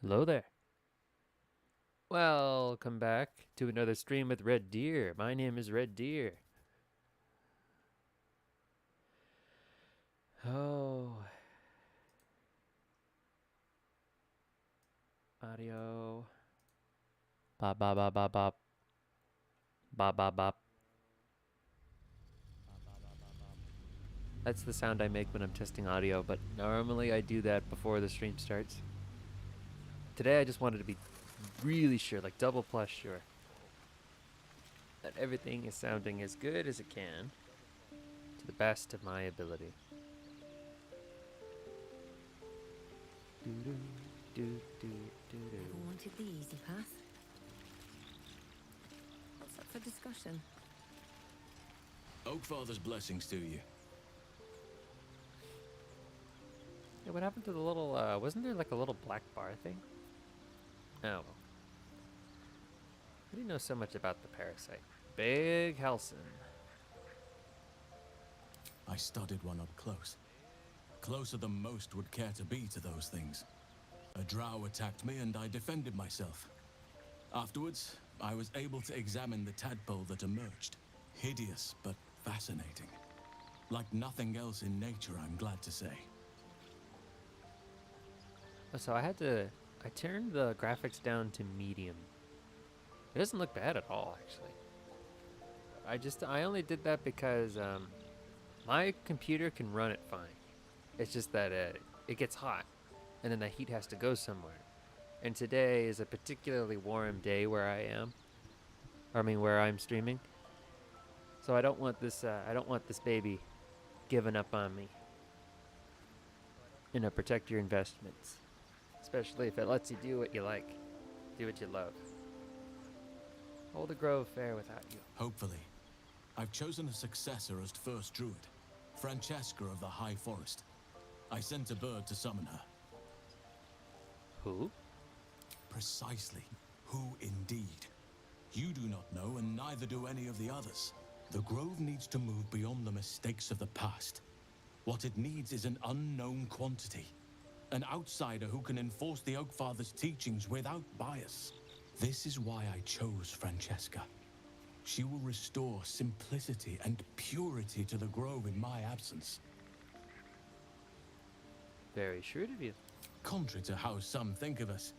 Hello there. Welcome back to another stream with Red Deer. My name is Red Deer. Oh. Audio. Bop bop bop bop bop. Bop bop bop. That's the sound I make when I'm testing audio, but normally I do that before the stream starts. Today I just wanted to be really sure, like double plus sure, that everything is sounding as good as it can to the best of my ability. Never wanted the easy path. What's up for discussion? Oakfather's blessings to you. Yeah, what happened to the little, wasn't there like a little black bar thing? Oh, well. I didn't know so much about the parasite. Big Helson. I studied one up close. Closer than most would care to be to those things. A drow attacked me and I defended myself. Afterwards, I was able to examine the tadpole that emerged. Hideous, but fascinating. Like nothing else in nature, I'm glad to say. So I turned the graphics down to medium. It doesn't look bad at all, actually. I only did that because my computer can run it fine. It's just that it gets hot, and then the heat has to go somewhere. And today is a particularly warm day where I am. Where I'm streaming. So I don't want this baby giving up on me. Protect your investments. Especially if it lets you do what you like. Do what you love. Hold the grove fair without you. Hopefully. I've chosen a successor as first druid. Francesca of the High Forest. I sent a bird to summon her. Who? Precisely. Who indeed? You do not know, and neither do any of the others. The grove needs to move beyond the mistakes of the past. What it needs is an unknown quantity. An outsider who can enforce the Oakfather's teachings without bias. This is why I chose Francesca. She will restore simplicity and purity to the grove in my absence. Very shrewd of you. Contrary to how some think of us,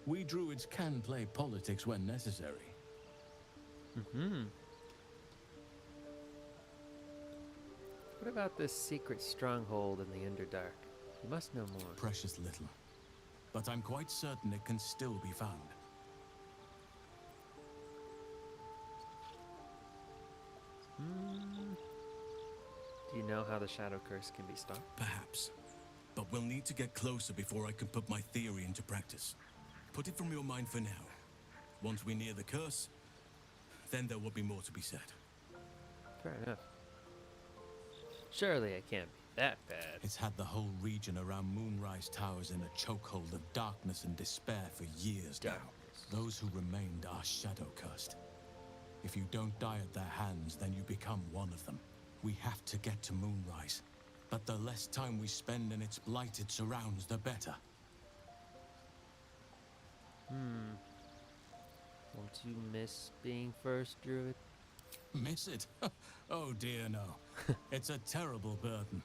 we druids can play politics when necessary. Mm-hmm. What about this secret stronghold in the Underdark? You must know more. Precious little. But I'm quite certain it can still be found. Do you know how the Shadow Curse can be stopped? Perhaps. But we'll need to get closer before I can put my theory into practice. Put it from your mind for now. Once we're near the curse, then there will be more to be said. Fair enough. Surely it can't be that bad. It's had the whole region around Moonrise Towers in a chokehold of darkness and despair for years now. Those who remained are shadow cursed. If you don't die at their hands, then you become one of them. We have to get to Moonrise. But the less time we spend in its blighted surrounds, the better. Won't you miss being first druid? Miss it? Oh dear, no. It's a terrible burden.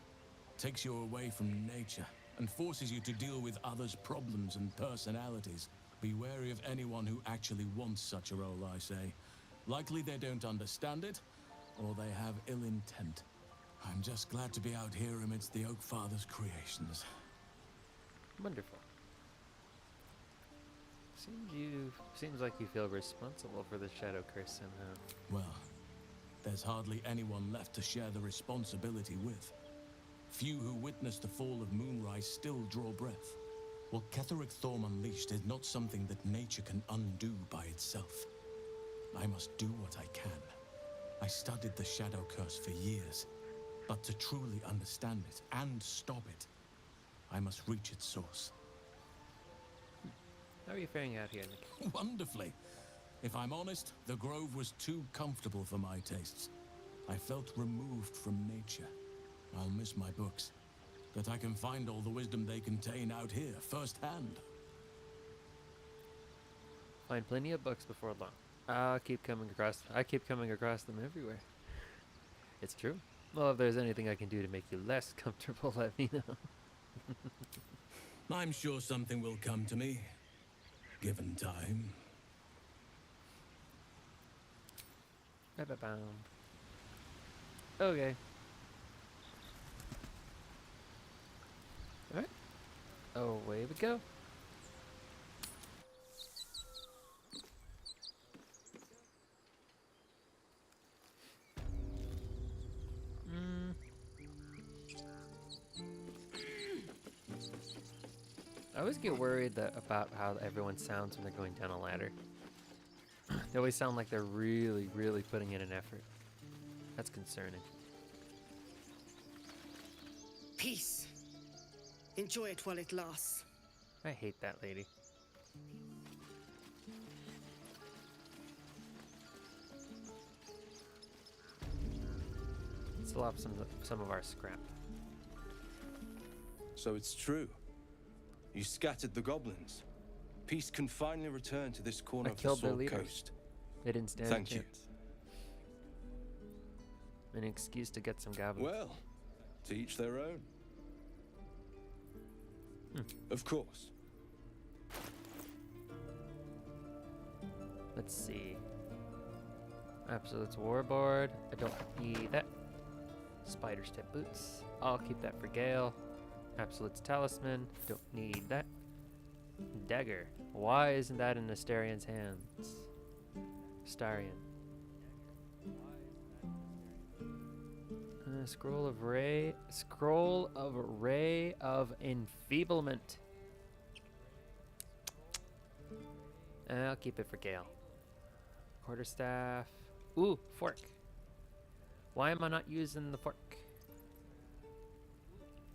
Takes you away from nature and forces you to deal with others' problems and personalities. Be wary of anyone who actually wants such a role, I say. Likely they don't understand it, or they have ill intent. I'm just glad to be out here amidst the Oakfather's creations. Wonderful. Seems like you feel responsible for the Shadow Curse somehow. Well, there's hardly anyone left to share the responsibility with. Few who witnessed the fall of Moonrise still draw breath. What Ketheric Thorm unleashed is not something that nature can undo by itself. I must do what I can. I studied the Shadow Curse for years, but to truly understand it and stop it, I must reach its source. How are you faring out here, Nick? Wonderfully. If I'm honest, the grove was too comfortable for my tastes. I felt removed from nature. I'll miss my books, but I can find all the wisdom they contain out here firsthand. Find plenty of books before long. I keep coming across them everywhere. It's true. Well, if there's anything I can do to make you less comfortable, let me know. I'm sure something will come to me, given time. Ba-ba-bum. Okay. Alright. Away we go. I always get worried about how everyone sounds when they're going down a ladder. They always sound like they're really, really putting in an effort. That's concerning. Peace. Enjoy it while it lasts. I hate that lady. Let's fill up some of our scrap. So it's true. You scattered the goblins. Peace can finally return to this corner I of the killed their Sword leaders. Coast. They didn't stand Thank a you. chance. An excuse to get some goblins. Well, to each their own. Of course. Let's see. Absolute's Warboard. I don't need that. Spider Step Boots. I'll keep that for Gale. Absolute's Talisman. Don't need that. Dagger. Why isn't that in Astarion's hands? Astarion. Scroll of Ray of Enfeeblement. I'll keep it for Gale. Quarterstaff. Ooh, fork. Why am I not using the fork?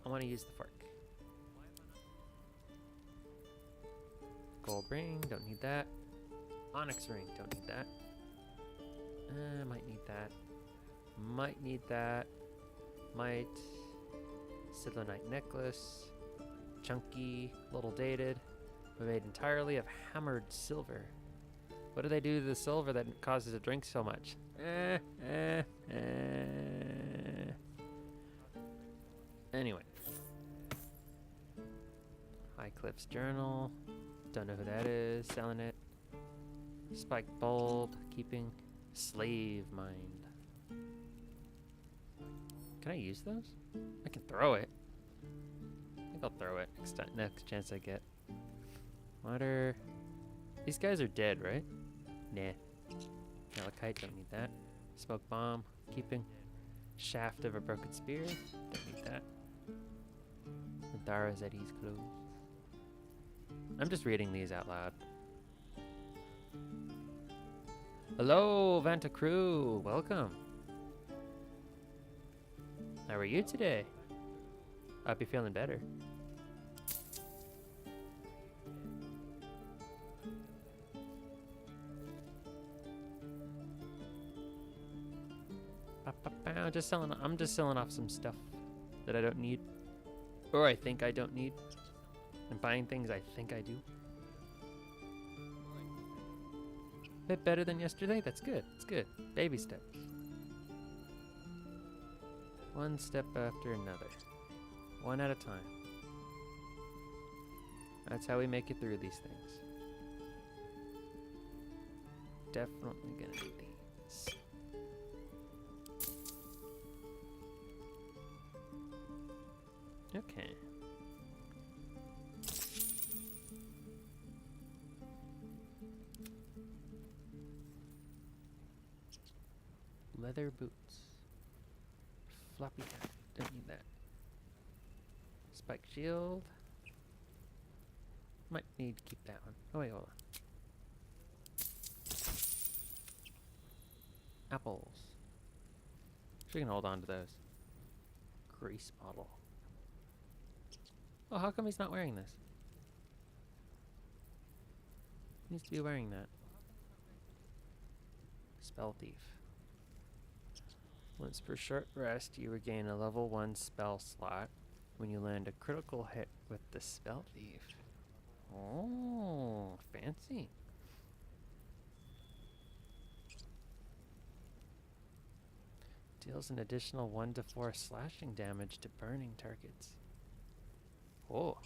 I want to use the fork. Gold ring, don't need that. Onyx ring, don't need that. Might need that. Might need that. Might. Silonite necklace. Chunky, little dated. But made entirely of hammered silver. What do they do to the silver that causes it to drink so much? Anyway. High Cliff's journal. Don't know who that is. Selling it. Spike bulb. Keeping. Slave mind. Can I use those? I can throw it. I think I'll throw it next chance I get. Water. These guys are dead, right? Nah. Malachite, don't need that. Smoke bomb, keeping. Shaft of a broken spear, don't need that. Madara Zeddy's clothes. I'm just reading these out loud. Hello, Vanta Crew, welcome. How are you today? I hope you're feeling better. I'm just selling off some stuff that I don't need, or I think I don't need, and buying things I think I do. Bit better than yesterday. That's good. It's good. Baby steps. One step after another. One at a time. That's how we make it through these things. Definitely gonna need these. Okay. Leather boots. Floppy hat. Don't need that. Spike shield. Might need to keep that one. Oh wait, hold on. Apples. Sure, we can hold on to those. Grease bottle. Oh, how come he's not wearing this? He needs to be wearing that. Spell thief. Once per short rest, you regain a level 1 spell slot when you land a critical hit with the spell thief. Oh, fancy. Deals an additional 1 to 4 slashing damage to burning targets. Oh.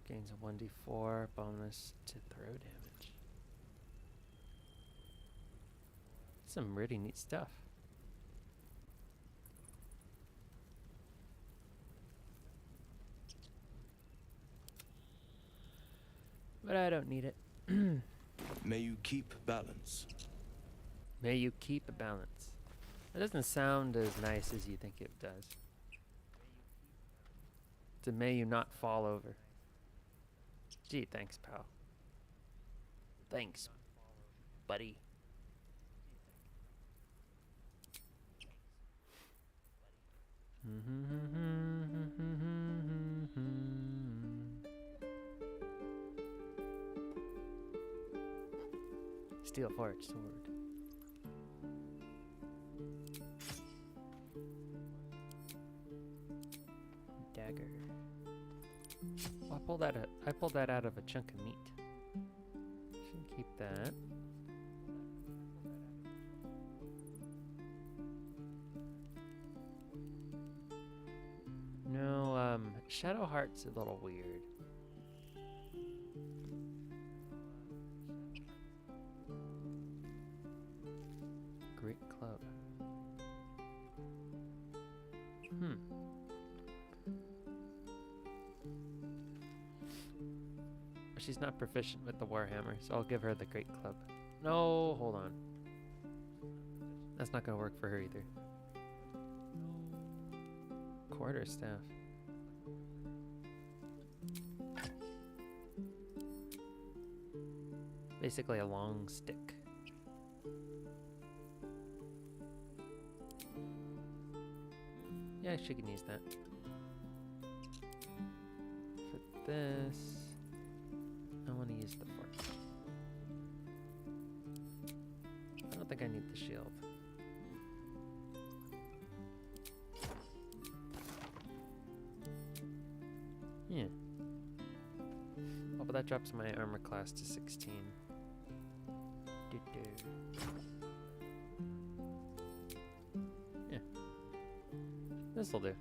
Gains a 1d4 bonus to throw damage. Some really neat stuff. But I don't need it. May you keep balance. May you keep a balance. That doesn't sound as nice as you think it does. To may you not fall over. Gee, thanks, pal. Thanks, buddy. Steel forged sword. Dagger. Oh, I pulled that out of a chunk of meat. Should keep that. No, Shadow Heart's a little weird. Great club. She's not proficient with the Warhammer, so I'll give her the Great Club. No, hold on. That's not gonna work for her either. Quarterstaff. Basically a long stick. Yeah, she can use that. For this, I want to use the fork. I don't think I need the shield. Yeah. Oh, but that drops my armor class to 16. Yeah. This'll do.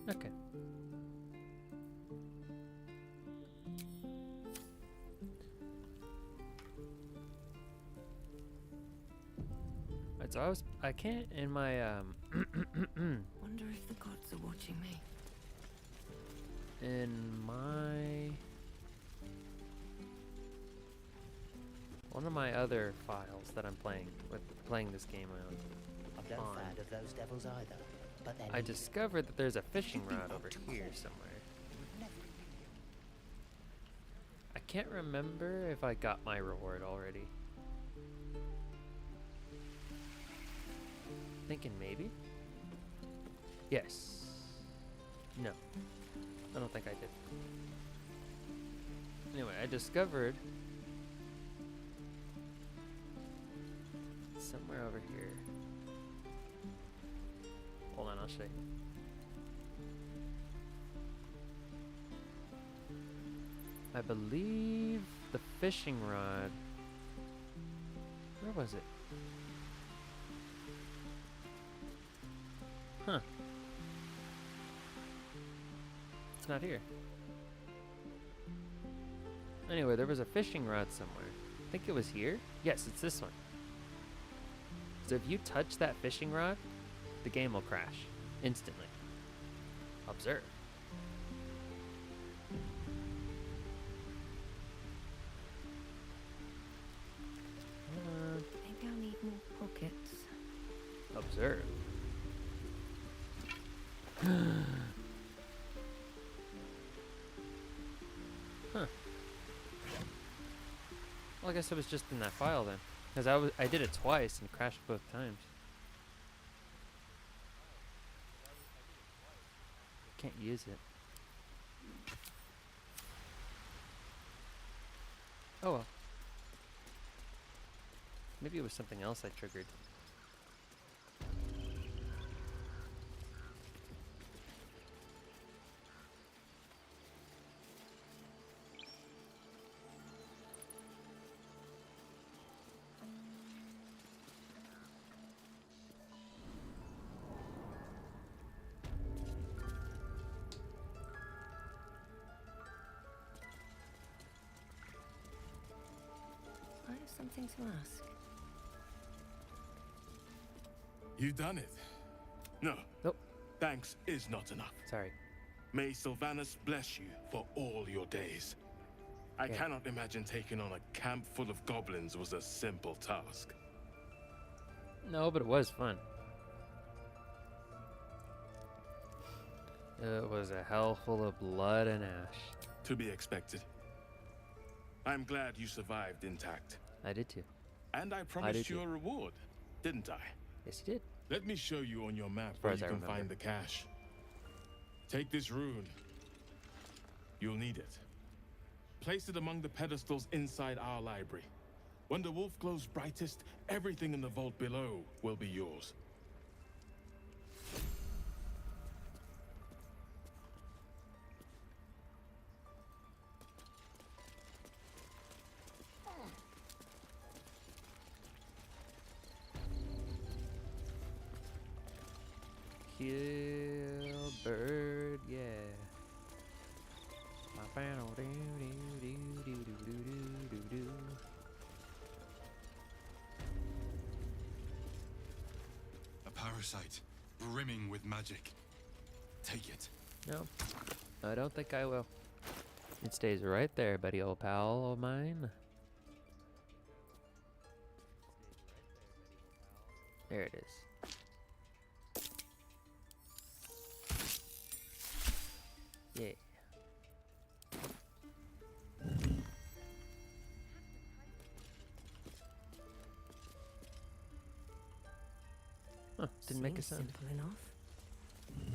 Okay. Right, so I can't in my Wonder if the gods are watching me. in my one of my other files that I'm playing this game on. I'm no fan of those devils either. But then I discovered that there's a fishing rod over here somewhere. I can't remember if I got my reward already. Thinking maybe? Yes. No. I don't think I did. Anyway, I discovered somewhere over here. Hold on, I'll show you. I believe the fishing rod. Where was it? Huh. It's not here. Anyway, there was a fishing rod somewhere. I think it was here. Yes, it's this one. So if you touch that fishing rod, the game will crash instantly. Observe. Maybe I'll need more pockets. Observe. Huh. Well, I guess it was just in that file then, because I did it twice and crashed both times. Can't use it. Oh well. Maybe it was something else I triggered. something to ask? You done it? No. Nope. Thanks is not enough. Sorry. May Sylvanus bless you for all your days. I Okay. cannot imagine taking on a camp full of goblins was a simple task. No, but it was fun. It was a hell full of blood and ash. To be expected. I'm glad you survived intact. I did too. And I did promised you too. a reward, didn't I? Yes, you did. Let me show you on your map far where as you I can remember. find the cache. Take this rune. You'll need it. Place it among the pedestals inside our library. When the wolf glows brightest, everything in the vault below will be yours. Kill bird, yeah. A parasite, brimming with magic. Take it. No, I don't think I will. It stays right there, buddy, old pal of mine. There it is. Yeah. Huh, didn't make a Seems sound. simple enough.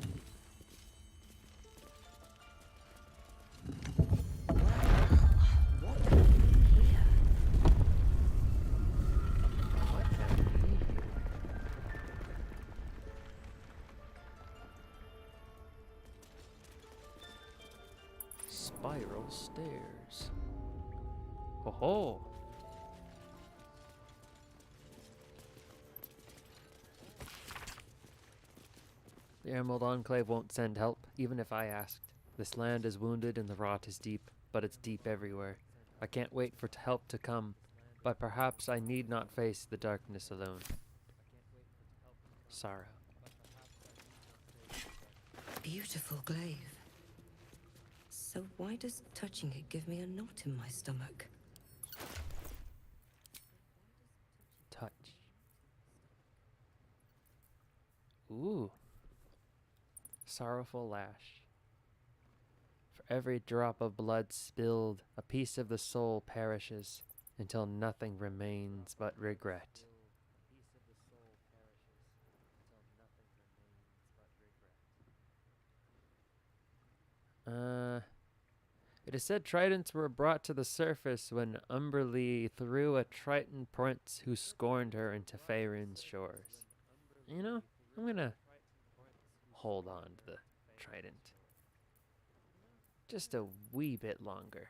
What here? What have we here? Spiral stairs. Ho ho! The Emerald Enclave won't send help, even if I asked. This land is wounded and the rot is deep, but it's deep everywhere. I can't wait for help to come, but perhaps I need not face the darkness alone. Sorrow. Beautiful glaive. So why does touching it give me a knot in my stomach? Touch. Ooh. Sorrowful lash. For every drop of blood spilled, a piece of the soul perishes until nothing remains but regret. It is said tridents were brought to the surface when Umberlee threw a triton prince who scorned her into Faerun's shores. You know, I'm gonna hold on to the trident. Just a wee bit longer.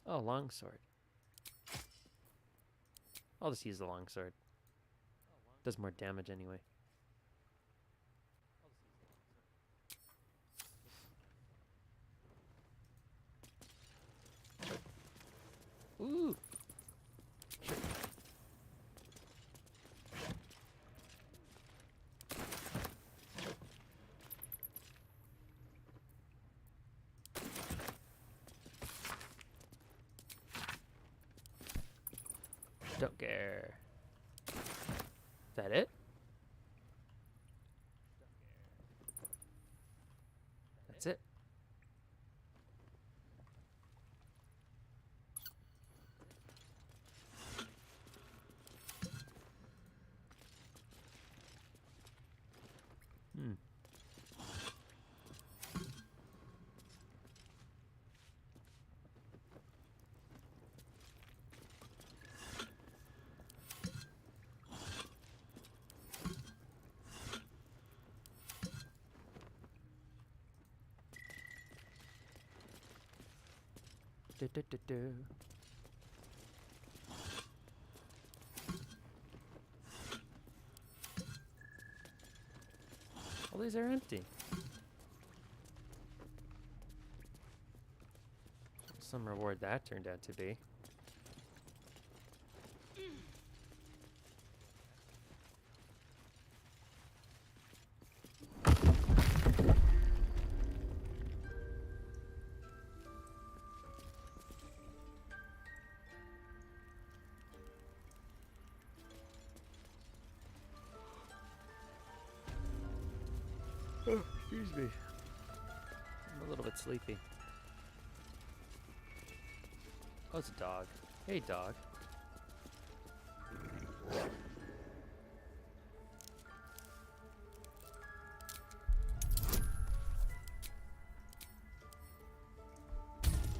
Oh, longsword. I'll just use the longsword. Does more damage anyway. Ooh. Sure. Don't care. Is that it? That's it. Hmm. Du, du, du, du. All these are empty. awesome reward that turned out to be. Oh, excuse me. I'm a little bit sleepy. Oh, it's a dog. Hey, dog.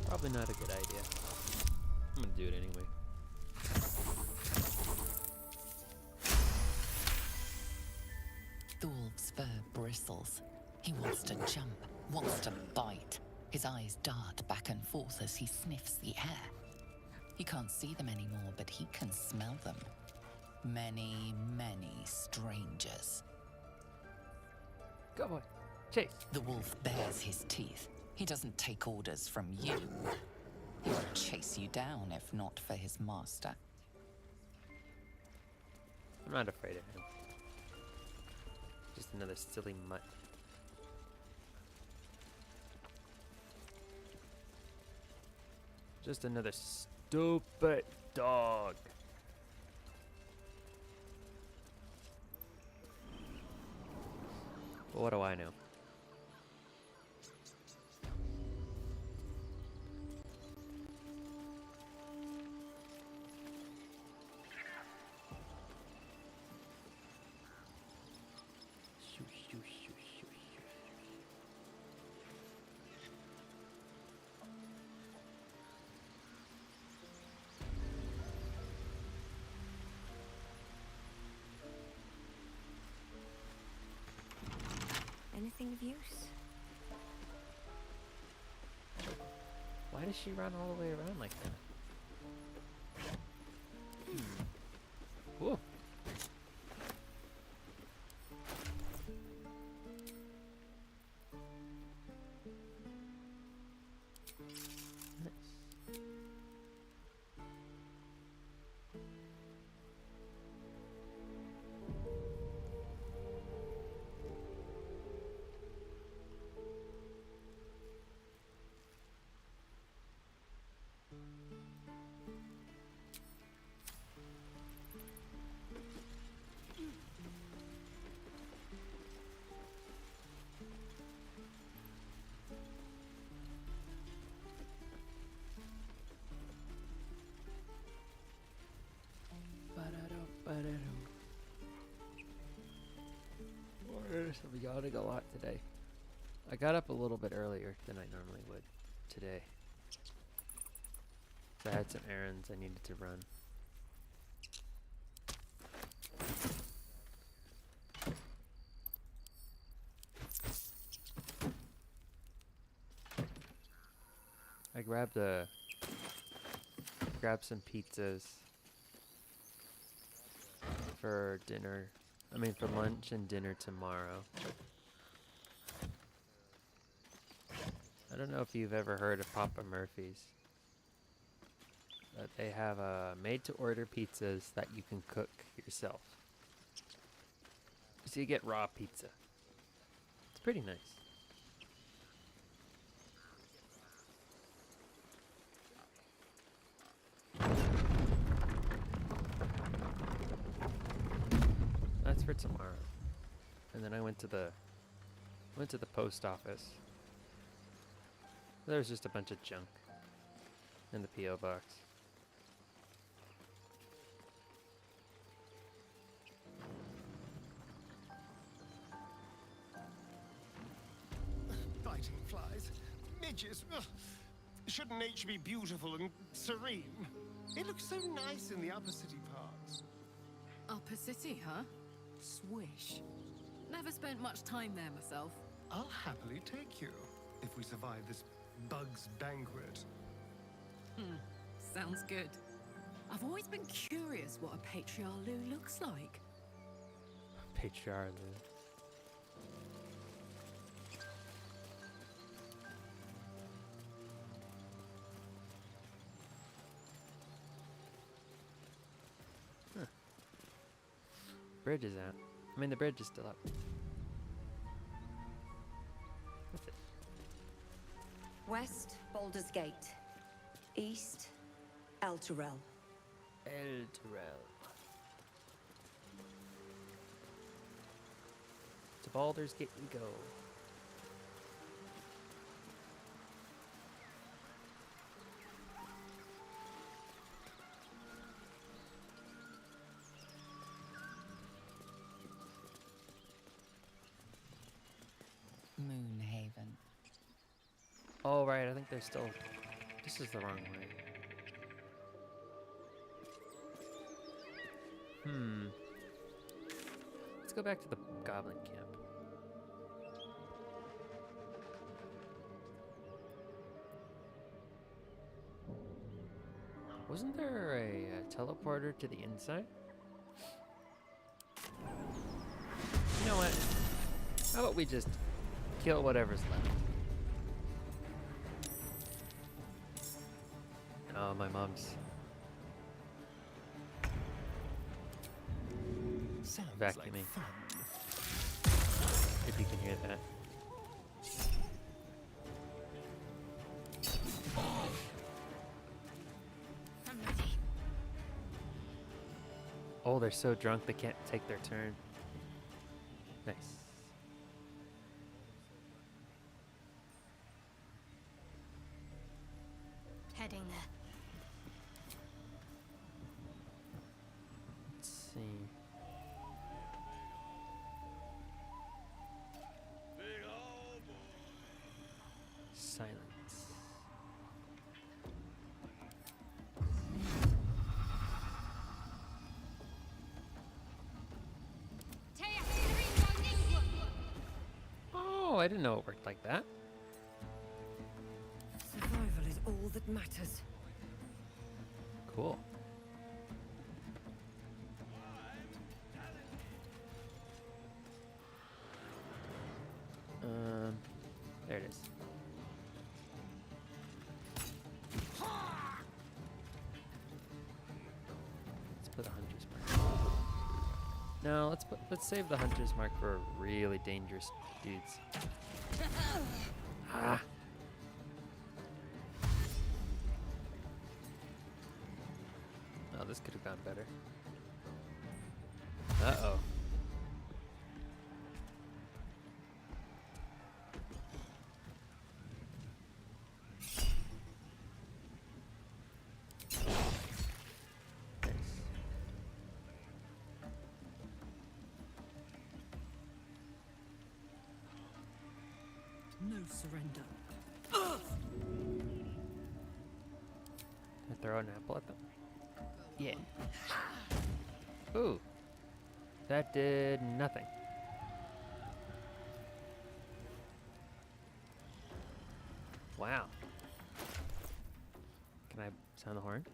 Probably not a good idea. I'm gonna do it anyway. Thor's fur bristles. He wants to jump, wants to bite. His eyes dart back and forth as he sniffs the air. He can't see them anymore, but he can smell them. Many, many strangers. Go boy. Chase. The wolf bares his teeth. He doesn't take orders from you. He would chase you down if not for his master. I'm not afraid of him. Just another silly mutt. Just another stupid dog. But what do I know? Anything of use? Why does she run all the way around like that? Whoa. Nice. So we got a lot today. I got up a little bit earlier than I normally would today. So I had some errands I needed to run. I grabbed some pizzas for dinner. I mean for lunch and dinner tomorrow. I don't know if you've ever heard of Papa Murphy's. But they have made-to-order pizzas that you can cook yourself. So you get raw pizza. It's pretty nice. That's for tomorrow. And then I went to the post office. There's just a bunch of junk in the P.O. box. Biting flies, midges. Ugh. Shouldn't nature be beautiful and serene? It looks so nice in the upper city parts. Upper city, huh? Swish. Never spent much time there myself. I'll happily take you if we survive this bug's banquet. Sounds good. I've always been curious what a patriarch looks like. Patriarch. bridge is at. I mean, the bridge is still up. What's it? West, Baldur's Gate. East, Elturel. Elturel. To Baldur's Gate we go. Moonhaven. Oh, right, I think there's still... This is the wrong way. Let's go back to the goblin camp. Wasn't there a teleporter to the inside? You know what? How about we just kill whatever's left? Oh, my mom's vacuuming. If you can hear that. I'm ready. Oh, they're so drunk they can't take their turn. Nice. Heading there. Let's see. Silence. Oh, I didn't know it worked like that. Survival is all that matters. Cool. There it is. Let's put a hunter's mark. No, let's save the hunter's mark for really dangerous dudes. Ah. Oh, this could have gone better. Uh-oh. No surrender. Can I throw an apple at them? Yeah. Ooh. That did nothing. Wow. Can I sound the horn?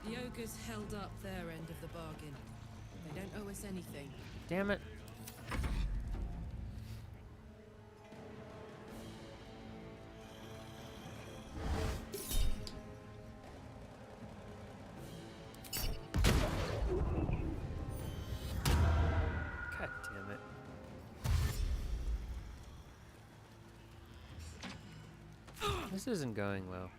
The ogres held up their end of the bargain. They don't owe us anything. Damn it. God damn it. This isn't going well.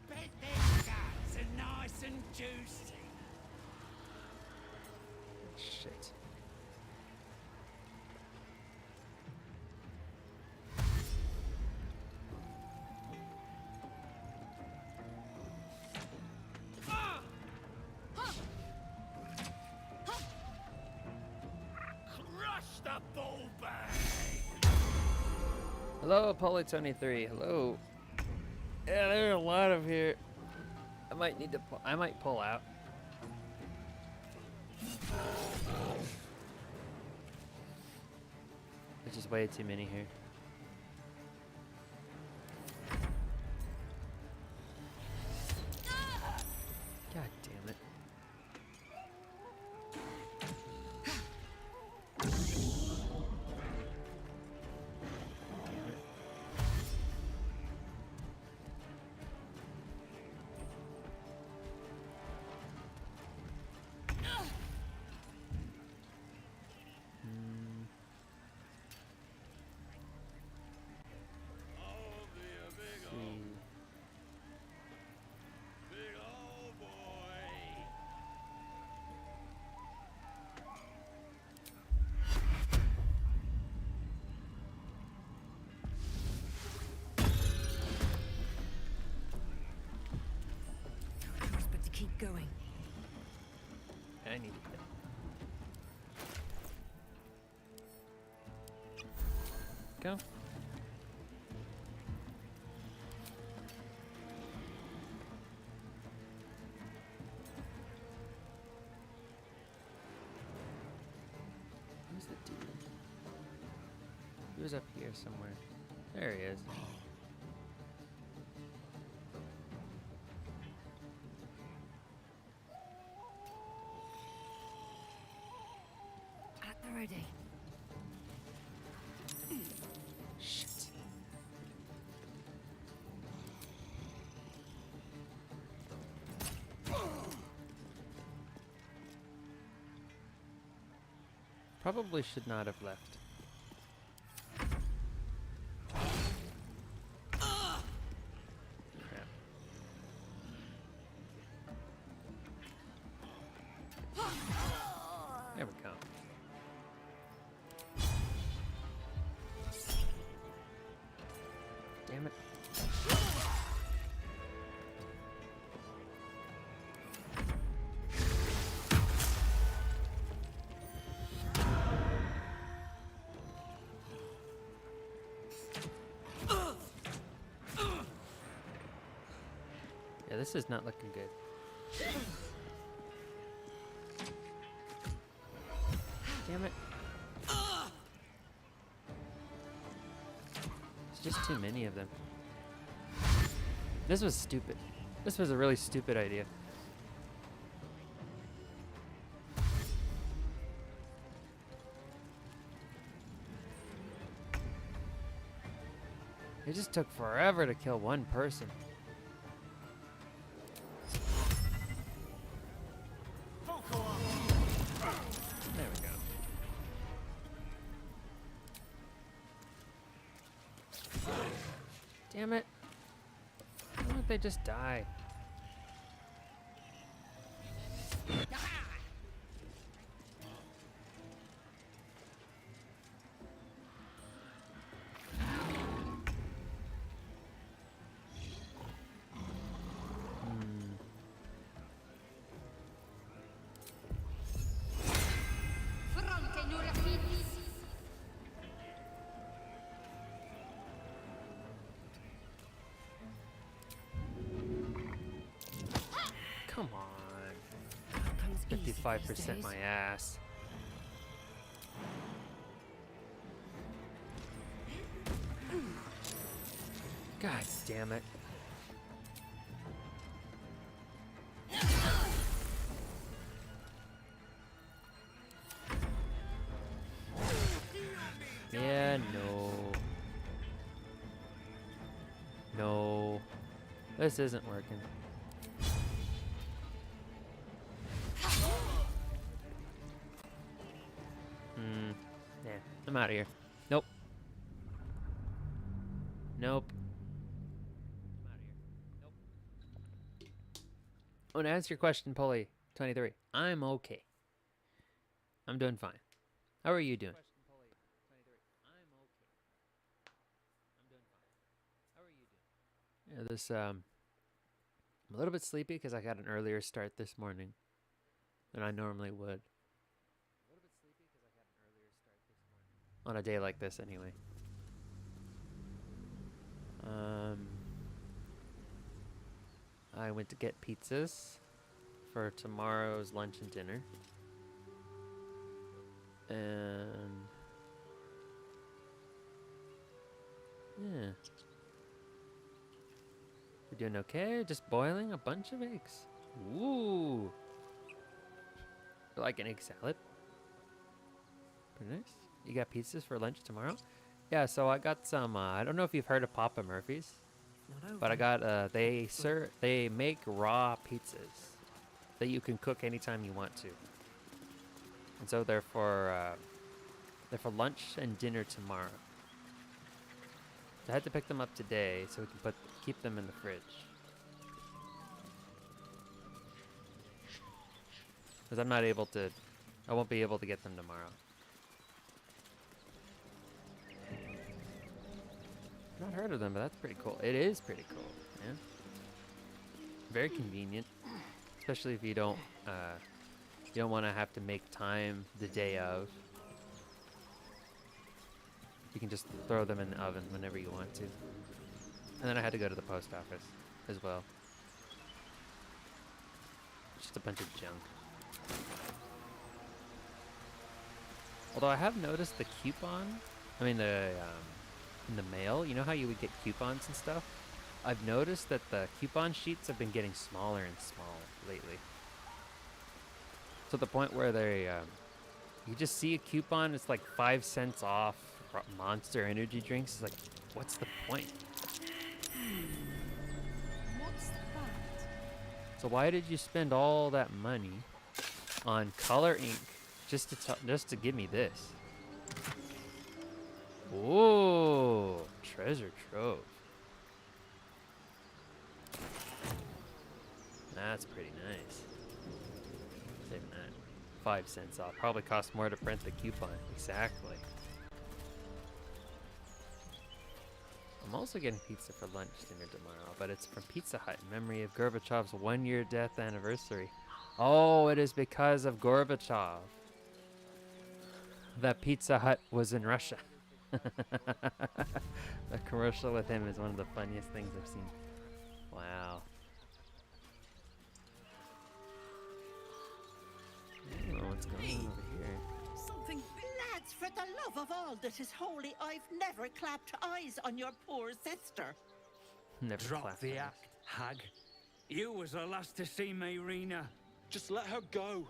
Bet them guts are nice and juicy. Shit. Crush the bull bag. Hello, Poly23. Hello. Yeah, there are a lot of here. I might need to. I might pull out. There's just way too many here. God damn it. going. I needed that. Go. Who's the dude? He was up here somewhere. There he is. At the ready. Shit. Probably should not have left. Crap. There we go. Damn it. Yeah, this is not looking good. Damn it. It's just too many of them. This was stupid. This was a really stupid idea. It just took forever to kill one person. There we go. Damn it. Why don't they just die? Come on. 55% my ass. God damn it. Yeah, no. No. This isn't working. Yeah, I'm out of here. Nope. Nope. I'm out of here. Nope. I want to answer your question, Polly 23. I'm okay. I'm doing fine. How are you doing? Yeah, this I'm a little bit sleepy because I got an earlier start this morning than I normally would. On a day like this, anyway. I went to get pizzas for tomorrow's lunch and dinner. And yeah. We're doing okay, just boiling a bunch of eggs. Ooh. Like an egg salad. Pretty nice. You got pizzas for lunch tomorrow? Yeah, so I got some, I don't know if you've heard of Papa Murphy's, but I got, they make raw pizzas that you can cook anytime you want to. And so they're for lunch and dinner tomorrow. I had to pick them up today so we can keep them in the fridge. Because I won't be able to get them tomorrow. Not heard of them, but that's pretty cool. It is pretty cool, yeah. Very convenient. especially if you don't want to have to make time the day of. You can just throw them in the oven whenever you want to. And then I had to go to the post office as well. Just a bunch of junk. Although I have noticed the coupon, in the mail, you know how you would get coupons and stuff? I've noticed that the coupon sheets have been getting smaller and smaller lately. To the point where they, you just see a coupon, it's like 5 cents off Monster energy drinks. It's like, what's the point? What's that? So why did you spend all that money on color ink just to give me this? Whoa, treasure trove. That's pretty nice. Saving that. 5 cents off. Probably cost more to print the coupon. Exactly. I'm also getting pizza for lunch dinner tomorrow, but it's from Pizza Hut in memory of Gorbachev's 1-year death anniversary. Oh, it is because of Gorbachev that Pizza Hut was in Russia. The commercial with him is one of the funniest things I've seen. Wow. I don't know what's going on over here. Something. Lads, for the love of all that is holy, I've never clapped eyes on your poor sister. Never Drop clapped the eyes. act, hag. You was the last to see Mayrina. Just let her go.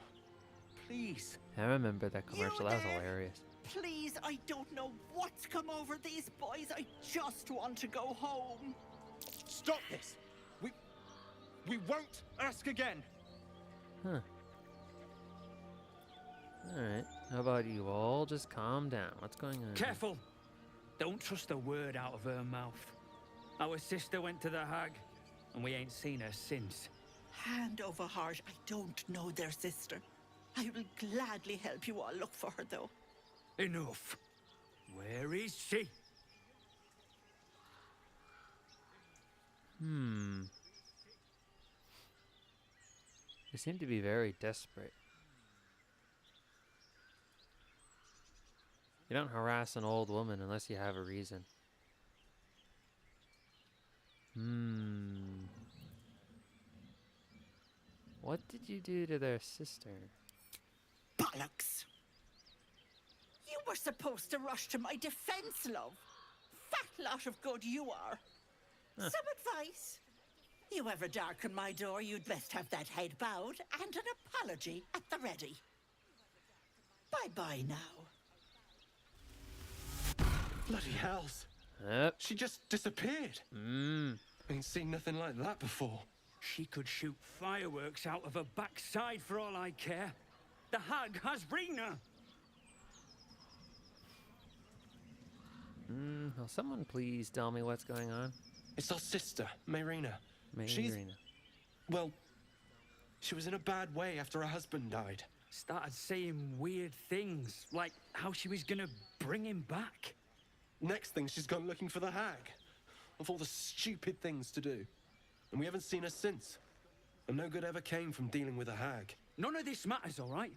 Please. I remember that commercial. That was there? hilarious. Please, I don't know what's come over these boys. I just want to go home. Stop this. We won't ask again. Huh. Alright. How about you all just calm down? What's going on? Careful. Don't trust a word out of her mouth. Our sister went to the hag, and we ain't seen her since. Hand over heart, I don't know their sister. I will gladly help you all look for her, though. Enough. Where is she? They seem to be very desperate. You don't harass an old woman unless you have a reason. What did you do to their sister? Bollocks! You were supposed to rush to my defense, love. Fat lot of good you are. Huh. Some advice? You ever darken my door, you'd best have that head bowed and an apology at the ready. Bye-bye now. Bloody hells. Yep. She just disappeared. Ain't seen nothing like that before. She could shoot fireworks out of her backside for all I care. The hag has Rena. Will someone please tell me what's going on? It's our sister, Mayrina. Mayrina. Well, she was in a bad way after her husband died. Started saying weird things, like how she was gonna bring him back. Next thing, she's gone looking for the hag. Of all the stupid things to do. And we haven't seen her since. And no good ever came from dealing with a hag. None of this matters, all right?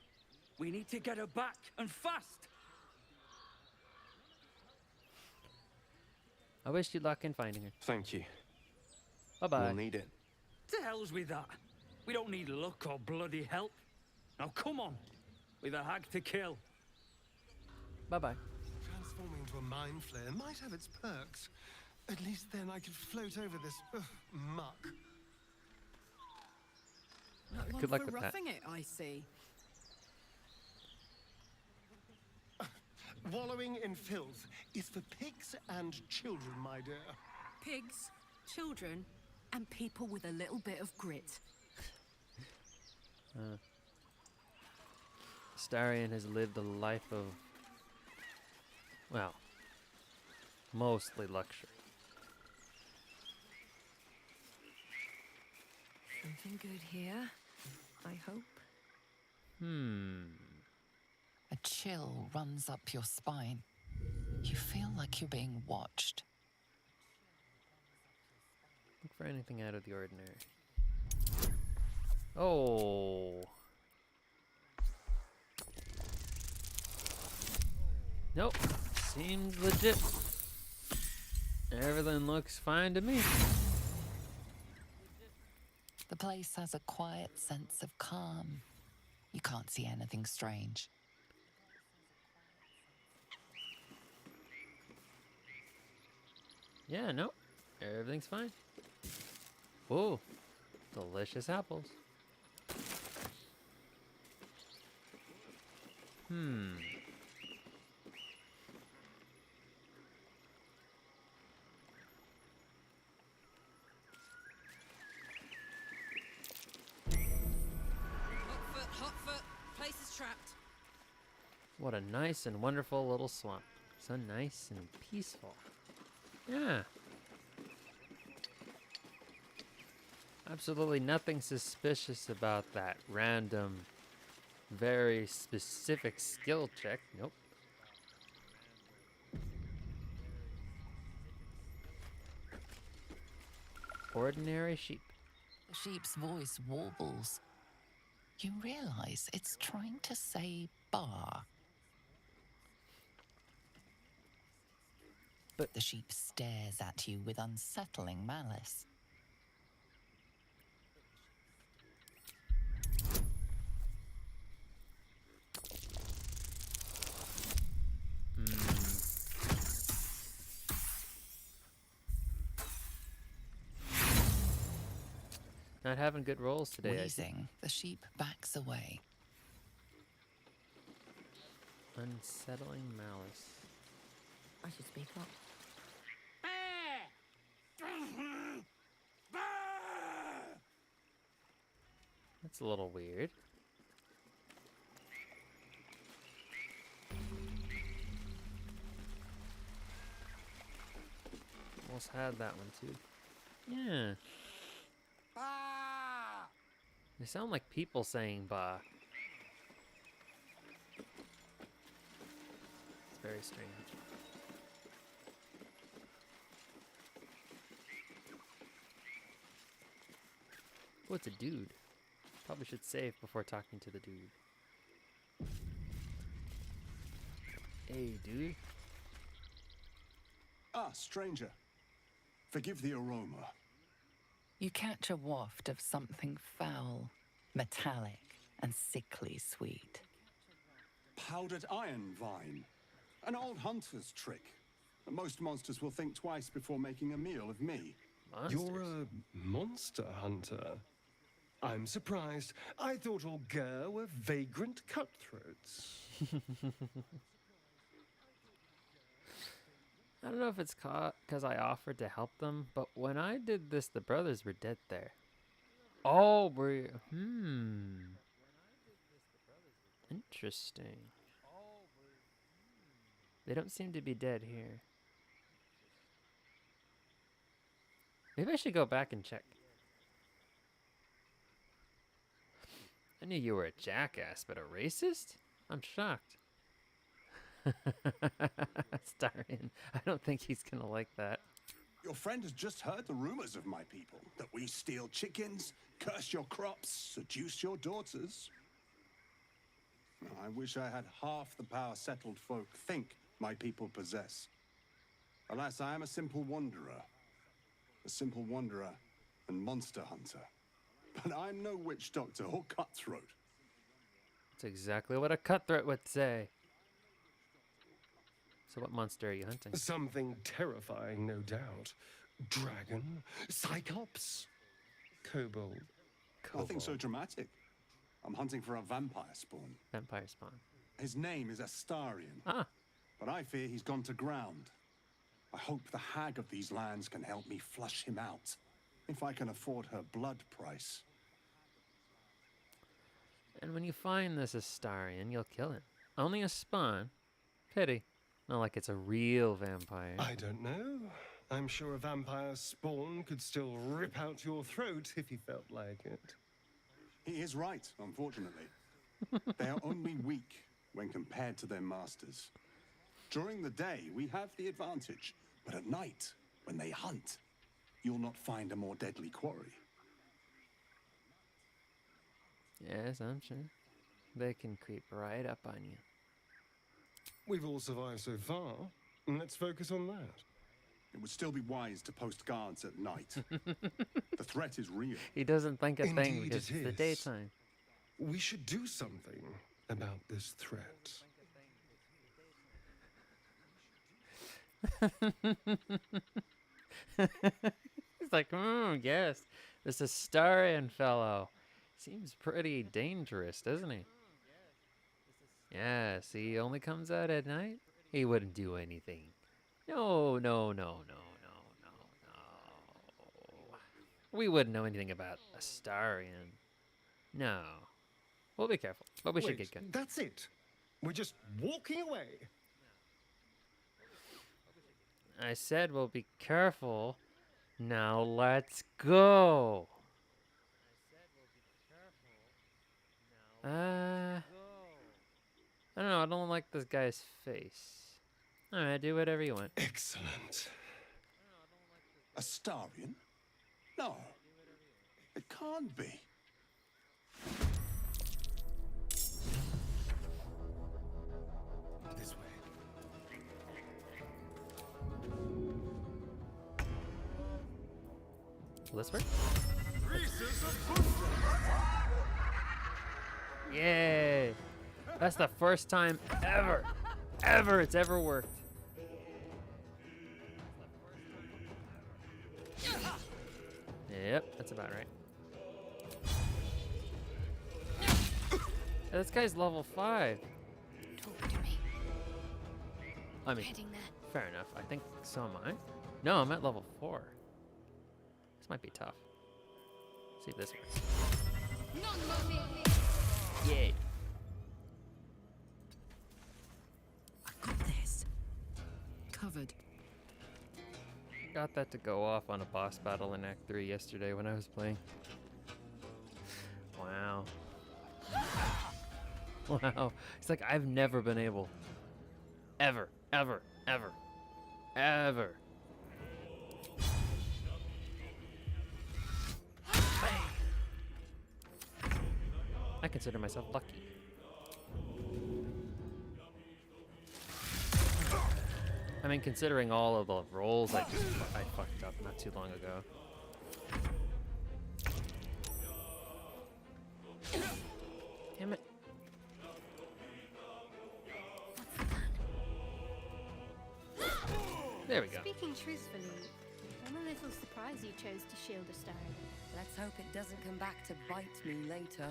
We need to get her back, and fast. I wish you luck in finding her. Thank you. Bye-bye. We'll need it. To hell's with that. We don't need luck or bloody help. Now come on. With a hag to kill. Bye-bye. Transforming into a mind flayer might have its perks. At least then I could float over this muck. Not one Good luck for with that. roughing it, I see. Wallowing in filth is for pigs and children, my dear. Pigs, children, and people with a little bit of grit. Starion has lived a life of, well, mostly luxury. Something good here, I hope. A chill runs up your spine. You feel like you're being watched. Look for anything out of the ordinary. Oh. Nope. Seems legit. Everything looks fine to me. The place has a quiet sense of calm. You can't see anything strange. Yeah, nope. Everything's fine. Whoa. Delicious apples. Hot foot. Place is trapped. What a nice and wonderful little swamp. So nice and peaceful. Yeah. Absolutely nothing suspicious about that random, very specific skill check. Nope. Ordinary sheep. The sheep's voice warbles. You realize it's trying to say bar. But the sheep stares at you with unsettling malice. Not having good rolls today. Wheezing, the sheep backs away. Unsettling malice. I should speak up. That's a little weird. Almost had that one too. Yeah. They sound like people saying bah. It's very strange. Oh, it's a dude. Probably should save before talking to the dude. Hey, dude. Ah, stranger. Forgive the aroma. You catch a waft of something foul, metallic, and sickly sweet. Powdered iron vine. An old hunter's trick. Most monsters will think twice before making a meal of me. Monsters? You're a monster hunter. I'm surprised. I thought all Ger were vagrant cutthroats. I don't know if it's because I offered to help them, but when I did this, the brothers were dead there. Oh, Interesting. They don't seem to be dead here. Maybe I should go back and check. I knew you were a jackass, but a racist? I'm shocked. Starion, I don't think he's gonna like that. Your friend has just heard the rumors of my people. That we steal chickens, curse your crops, seduce your daughters. I wish I had half the power settled folk think my people possess. Alas, I am a simple wanderer. A simple wanderer and monster hunter. But I'm no witch doctor or cutthroat. That's exactly what a cutthroat would say. So what monster are you hunting? Something terrifying, no doubt. Dragon? Cyclops? Kobold? Nothing so dramatic. I'm hunting for a vampire spawn. Vampire spawn. His name is Astarion. Ah. But I fear he's gone to ground. I hope the hag of these lands can help me flush him out. If I can afford her blood price. And when you find this Astarion, you'll kill him. Only a spawn? Pity. Not like it's a real vampire. I don't know. I'm sure a vampire spawn could still rip out your throat if he felt like it. He is right, unfortunately. They are only weak when compared to their masters. During the day, we have the advantage. But at night, when they hunt, you'll not find a more deadly quarry. Yes, I'm sure. They can creep right up on you. We've all survived so far. Let's focus on that. It would still be wise to post guards at night. The threat is real. He doesn't think a thing Indeed because it it's the is. daytime. We should do something about this threat. He's like, yes, this Astarian fellow. Seems pretty dangerous, doesn't he? Yes, he only comes out at night. He wouldn't do anything. No, no, no, no, no, no, no. We wouldn't know anything about Astarian. No. We'll be careful, but we should get good. That's it. We're just walking away. I said we'll be careful. Now let's go. I don't know. I don't like this guy's face. Alright, do whatever you want. Excellent. Astarian? No. It can't be. This way. Whisper? Yay! That's the first time ever it's ever worked. Yep, that's about right. This guy's level 5. Talk to me. I mean, Heading there. fair enough. I think so am I. No, I'm at level 4. This might be tough. Let's see if this works. Yay. I've got this. Covered. Got that to go off on a boss battle in Act 3 yesterday when I was playing. Wow. Wow. It's like I've never been able. Ever. I consider myself lucky. I mean, considering all of the rolls I fucked up not too long ago. Damn it. There we go. Speaking truthfully, I'm a little surprised you chose to shield a star. Let's hope it doesn't come back to bite me later.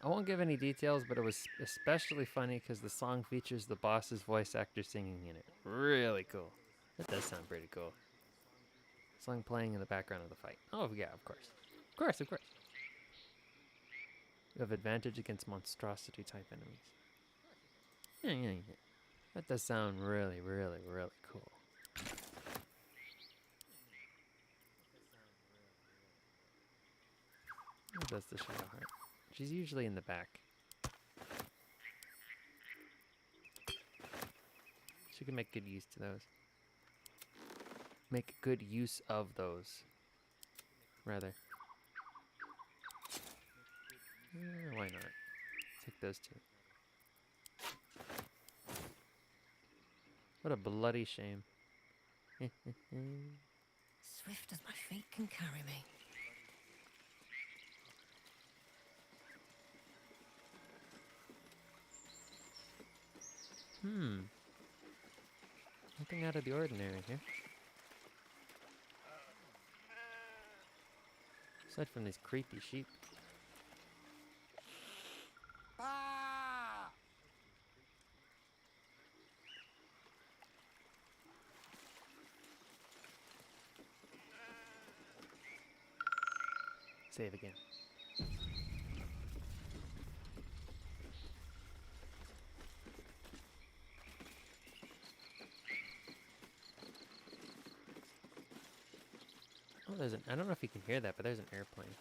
I won't give any details, but it was especially funny because the song features the boss's voice actor singing in it. Really cool. That does sound pretty cool. Song playing in the background of the fight. Oh, yeah, of course. Of course. You have advantage against monstrosity type enemies. Yeah. That does sound really cool. Who does the Shadow Heart? She's usually in the back. She can make good use to those. Make good use of those. Rather. Why not? Take those two. What a bloody shame. Swift as my feet can carry me. Nothing out of the ordinary here. Aside from these creepy sheep. Save again. Oh, I don't know if you can hear that, but there's an airplane.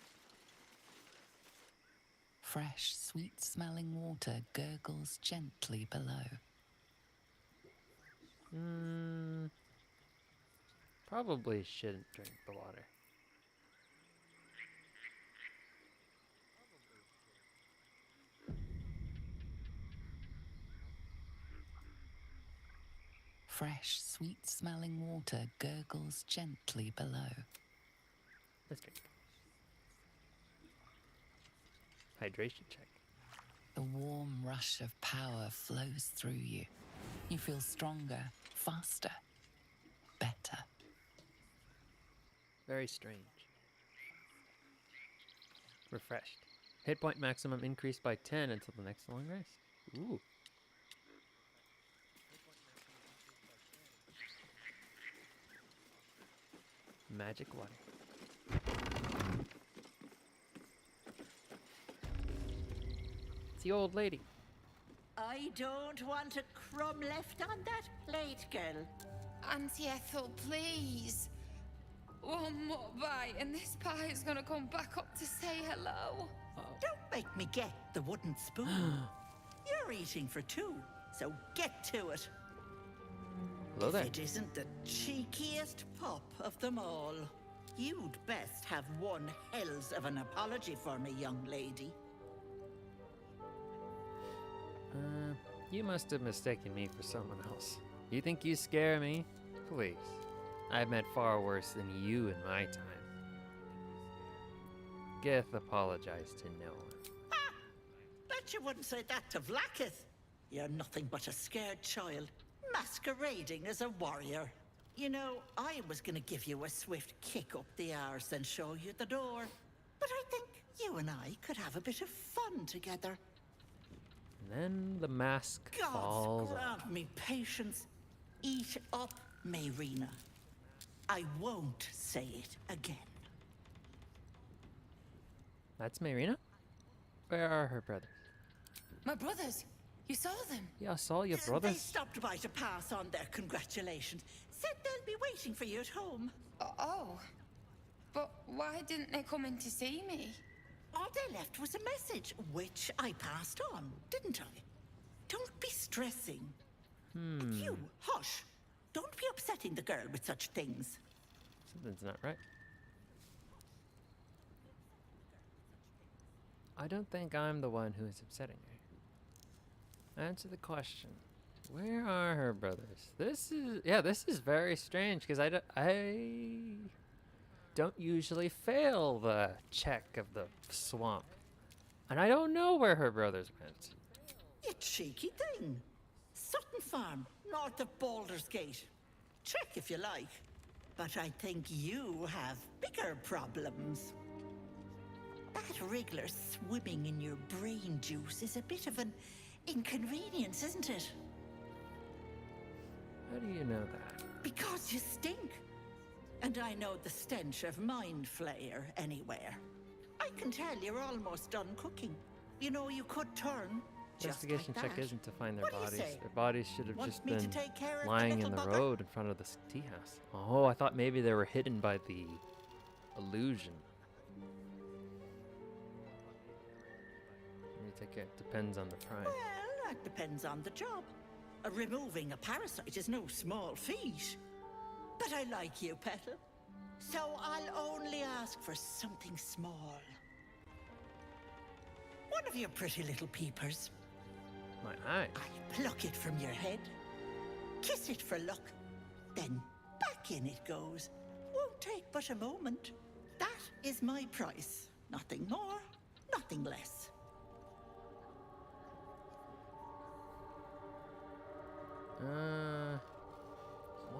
Fresh, sweet-smelling water gurgles gently below. Probably shouldn't drink the water. Fresh, sweet-smelling water gurgles gently below. Let's drink. Hydration check. The warm rush of power flows through you. You feel stronger, faster, better. Very strange. Refreshed. Hit point maximum increased by 10 until the next long rest. Ooh. Magic water. It's the old lady. I don't want a crumb left on that plate, girl. Auntie Ethel, please. One more bite and this pie is gonna come back up to say hello. Don't make me get the wooden spoon. You're eating for two, so get to it. Hello there. If it isn't the cheekiest pup of them all, you'd best have one hells of an apology for me, young lady. You must have mistaken me for someone else. You think you scare me? Please. I've met far worse than you in my time. Gith apologized to no one. Bet you wouldn't say that to Vlaakith. You're nothing but a scared child, masquerading as a warrior. You know, I was gonna give you a swift kick up the arse and show you the door. But I think you and I could have a bit of fun together. And then the mask falls God off. grant me patience. Eat up, Mayrina. I won't say it again. That's Mayrina? Where are her brothers? My brothers, you saw them? Yeah, I saw your They brothers. stopped by to pass on their congratulations. Said they'll be waiting for you at home. Oh. But why didn't they come in to see me? All they left was a message, which I passed on, didn't I? Don't be stressing. And you, hush. Don't be upsetting the girl with such things. Something's not right. I don't think I'm the one who is upsetting her. Answer the question. Where are her brothers? This is very strange because I don't usually fail the check of the swamp. And I don't know where her brothers went. You cheeky thing. Sutton Farm, north of Baldur's Gate. Check if you like. But I think you have bigger problems. That wriggler swimming in your brain juice is a bit of an inconvenience, isn't it? How do you know that? Because you stink. And I know the stench of mind flayer anywhere. I can tell you're almost done cooking. You know, you could turn just Investigation like check that. isn't to find their What do you bodies. say? Their bodies should have Want just me to been take care of the lying in little the bugger? road in front of the tea house. Oh, I thought maybe they were hidden by the illusion. Let me take it. Depends on the price. Well, that depends on the job. Removing a parasite is no small feat. But I like you, Petal. So I'll only ask for something small. One of your pretty little peepers. My eye. I'll pluck it from your head, kiss it for luck, then back in it goes. Won't take but a moment. That is my price. Nothing more, nothing less.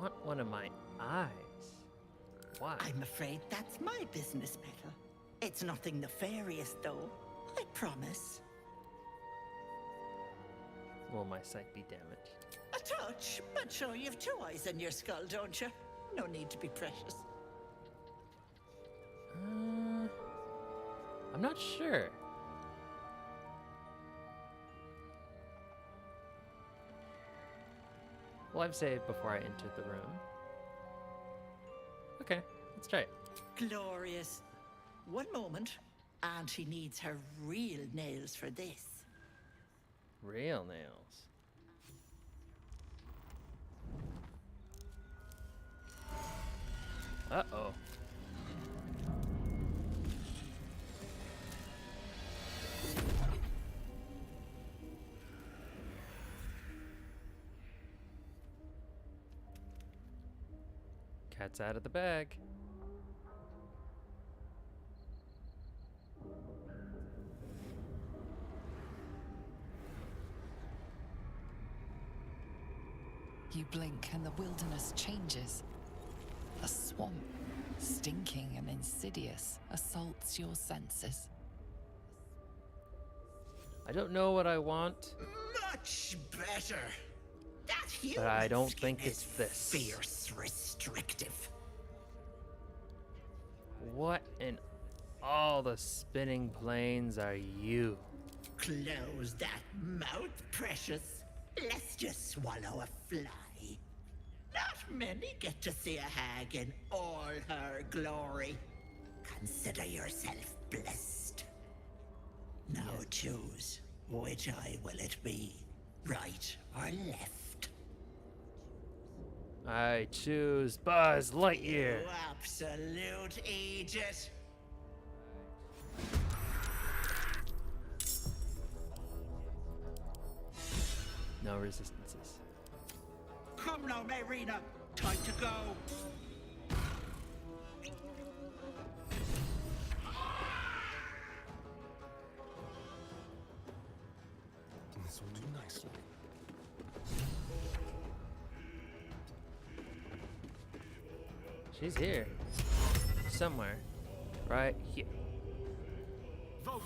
Want one of my eyes. Why? I'm afraid that's my business, Petal. It's nothing nefarious, though. I promise. Will my sight be damaged? A touch, but sure you've two eyes in your skull, don't you? No need to be precious. I'm not sure. Well, I've saved before I entered the room. Okay, let's try it. Glorious. One moment. Auntie needs her real nails for this. Real nails. Uh-oh. Cat's out of the bag. You blink and the wilderness changes. A swamp, stinking and insidious, assaults your senses. I don't know what I want, Much better. That but I human don't skin think it's is this. fierce, restrictive. What in all the spinning plains are you? Close that mouth, precious. Let's just swallow a fly. Not many get to see a hag in all her glory. Consider yourself blessed. Now choose, which eye will it be? Right or left? I choose Buzz Lightyear. You absolute idiot. No resistances. Come now, Marina. Time to go. This will do nicely. She's here. Somewhere. Right here. Ho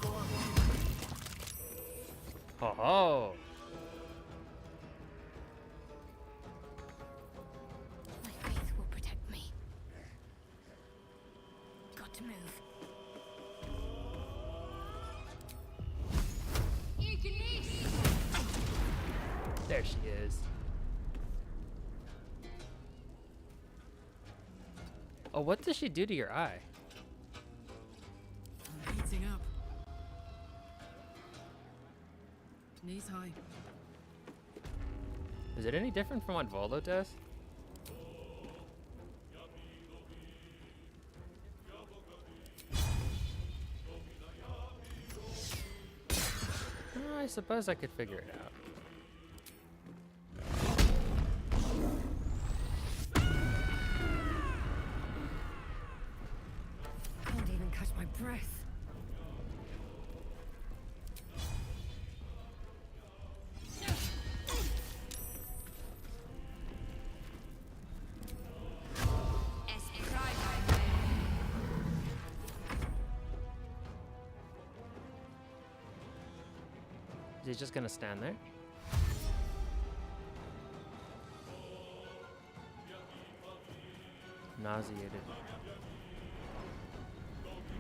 ho! My faith will protect me. Got to move. There she is. Oh, what does she do to your eye? I'm heating up. Knees high. Is it any different from what Voldo does? I suppose I could figure it out. Can't even catch my breath. Is he just gonna stand there? Nauseated.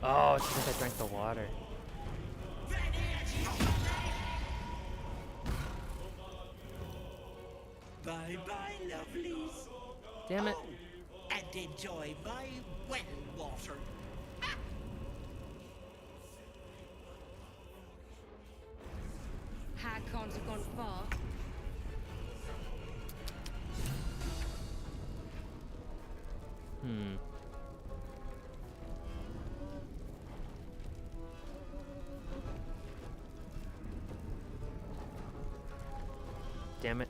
Oh, she think I drank the water. Bye-bye, lovelies. Damn it. Oh, and enjoy my well water. Hag can't have gone far. Hmm. Damn it.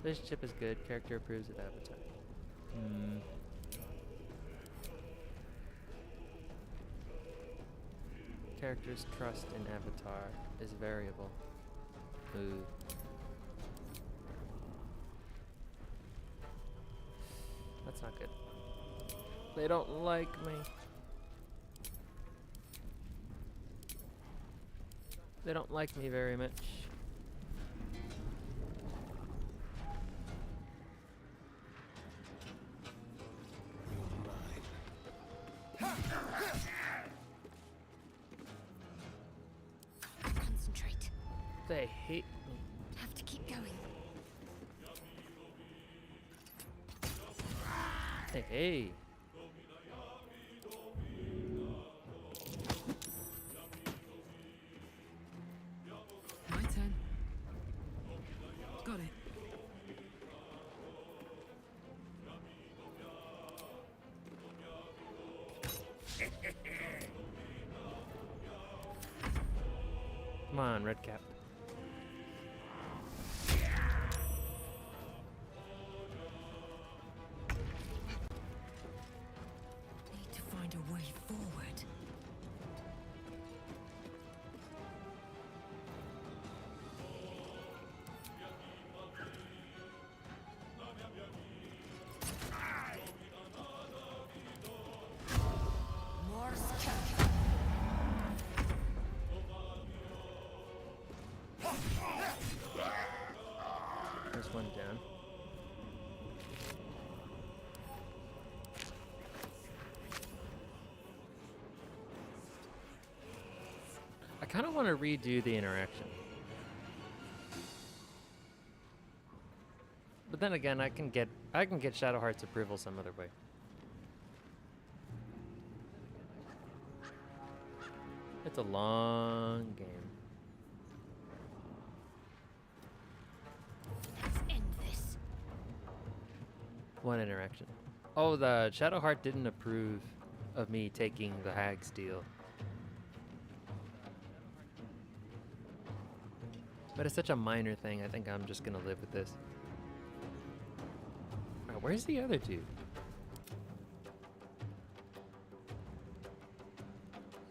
Relationship is good. Character approves of avatar. Hmm. Character's trust in avatar is variable. Ooh. That's not good. They don't like me. They don't like me very much. Concentrate. They hate me. Have to keep going. Hey, hey. My turn. Come on, red cap. Need to find a way forward. There's one down. I kind of want to redo the interaction. But then again, I can get Shadowheart's approval some other way. It's a long game. Let's end this. One interaction. Oh, the Shadowheart didn't approve of me taking the hag's deal. But it's such a minor thing, I think I'm just gonna live with this. Alright, where's the other two?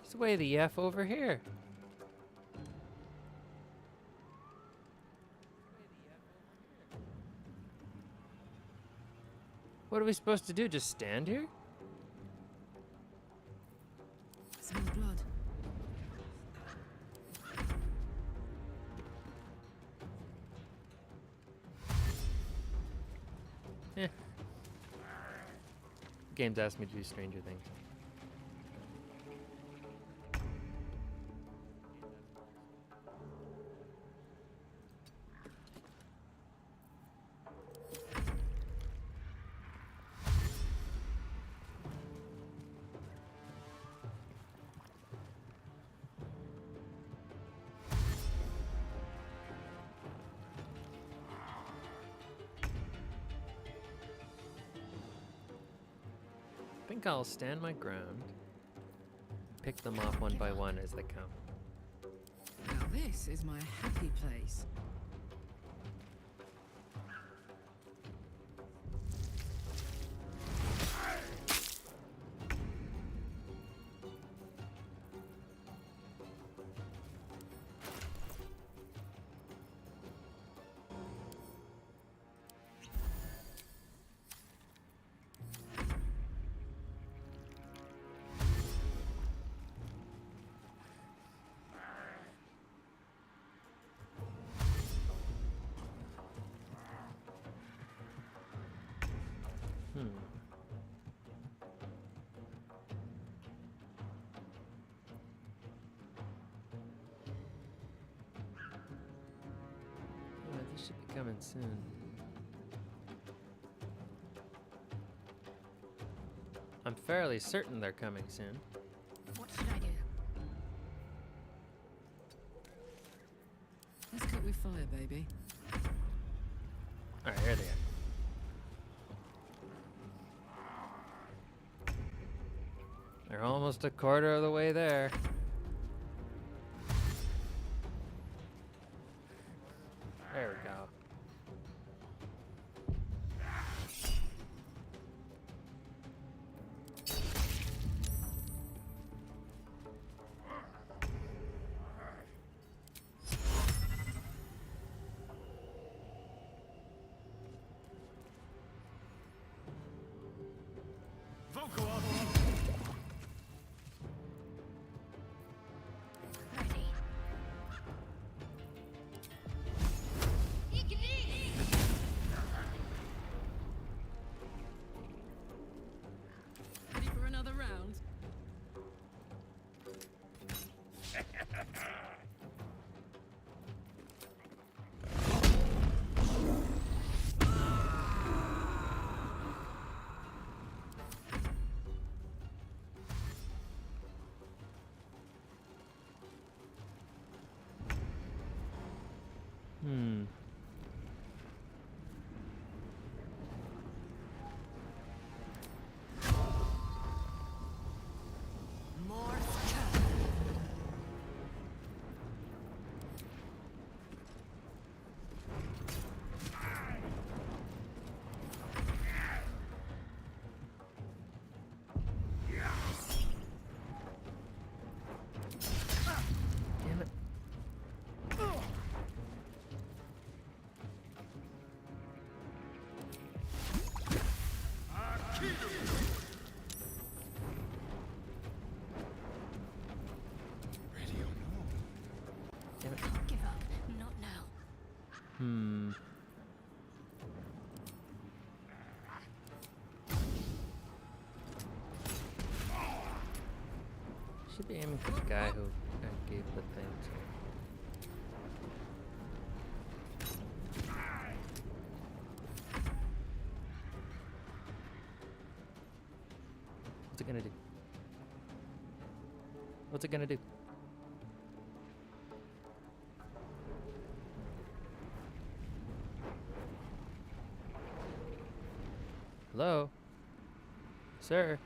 It's way the F over here. What are we supposed to do? Just stand here? Smell blood. Eh. Games ask me to do Stranger Things. I think I'll stand my ground, pick them off one by one as they come. Now this is my happy place. This should be coming soon. I'm fairly certain they're coming soon. What should I do? Let's cook with fire, baby. Alright, here they are. They're almost a quarter of the way there. There we go. You can Should be aiming for the guy who gave the thing to. What's it gonna do? What's it gonna do? Hello? Sir?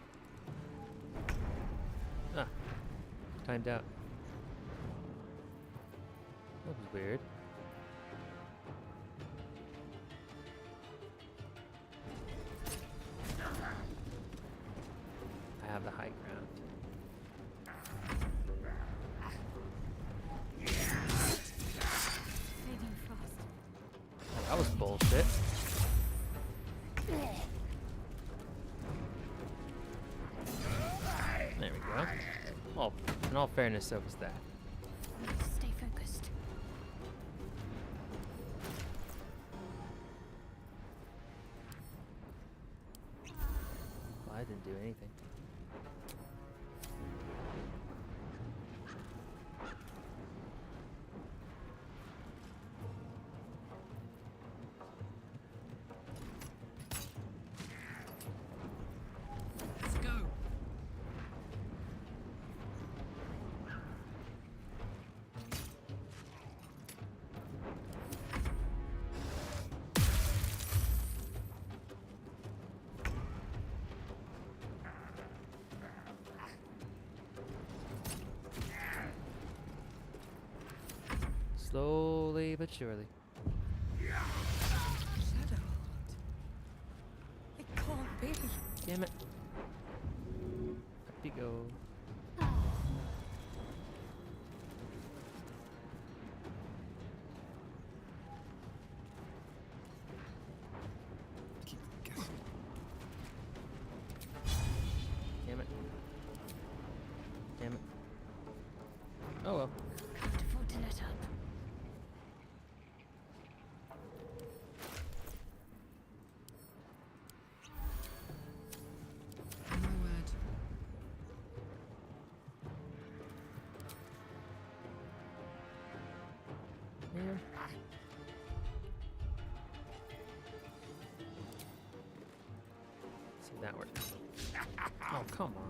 Ah. Timed out. That was weird. I have the high ground. Fading frost. Oh, that was bullshit. There we go. Oh, in all fairness, so was that. Need to stay focused. Well, I didn't do anything. Let's go. Slowly but surely. Shadowheart. It can't be. Damn it. Up you go. Keep guessing. Damn it. Damn it. Oh well. Can't afford to let up. On my word. Here. See, that works. Oh, come on.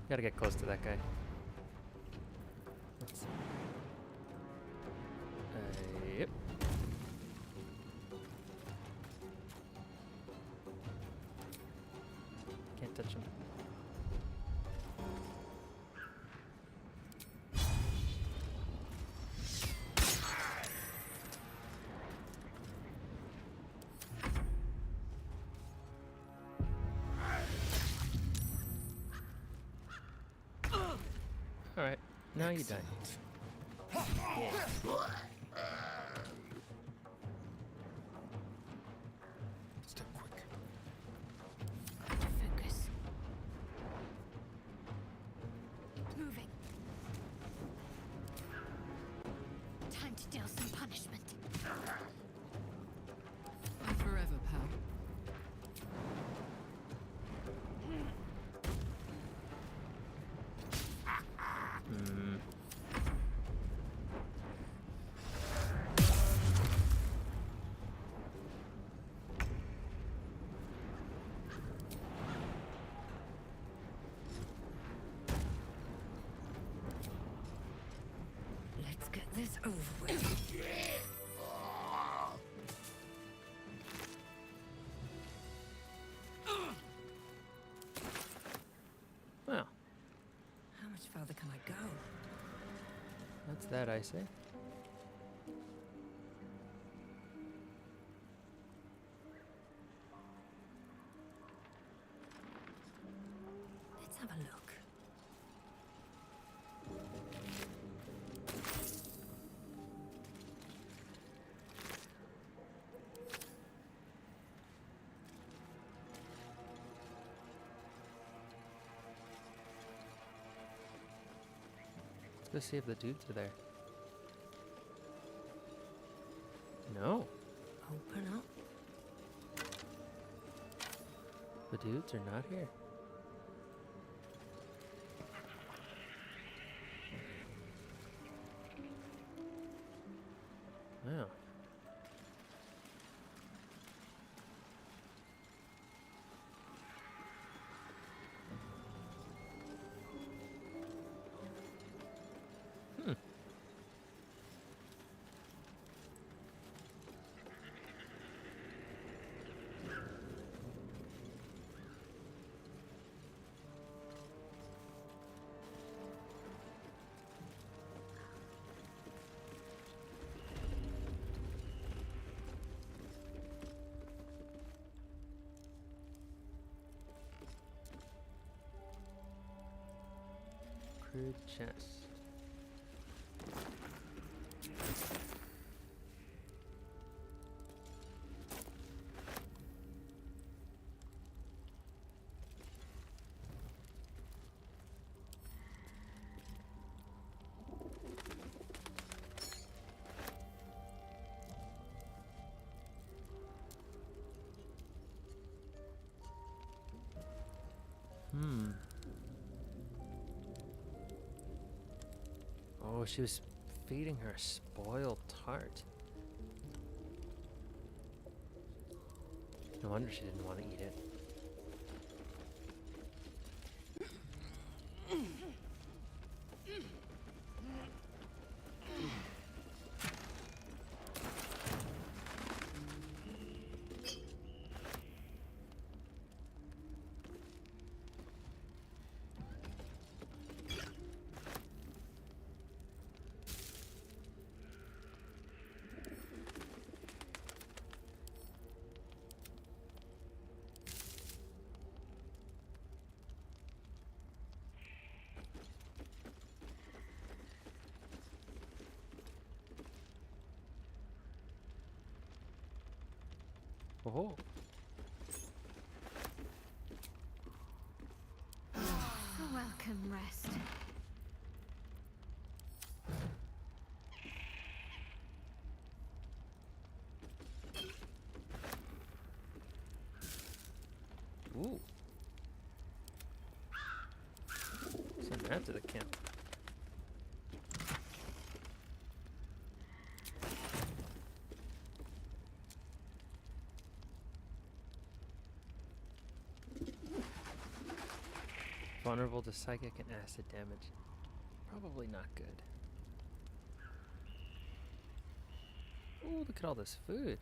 Gotta get close to that guy. Let's see. Yep. Can't touch him. Alright, now you die. Step quick. To focus. Moving. Time to deal some punishment. On forever, pal. Let's get this over with. Well, How much further can I go? that's that, I say. Let's have a look. Let's go see if the dudes are there. No. Open up. The dudes are not here. Wow. Hmm. Crude chest. Hmm. Oh, she was feeding her a spoiled tart. No wonder she didn't want to eat it. Oh. A welcome rest. Ooh. Send that to the camp. Vulnerable to psychic and acid damage. Probably not good. Ooh, look at all this food.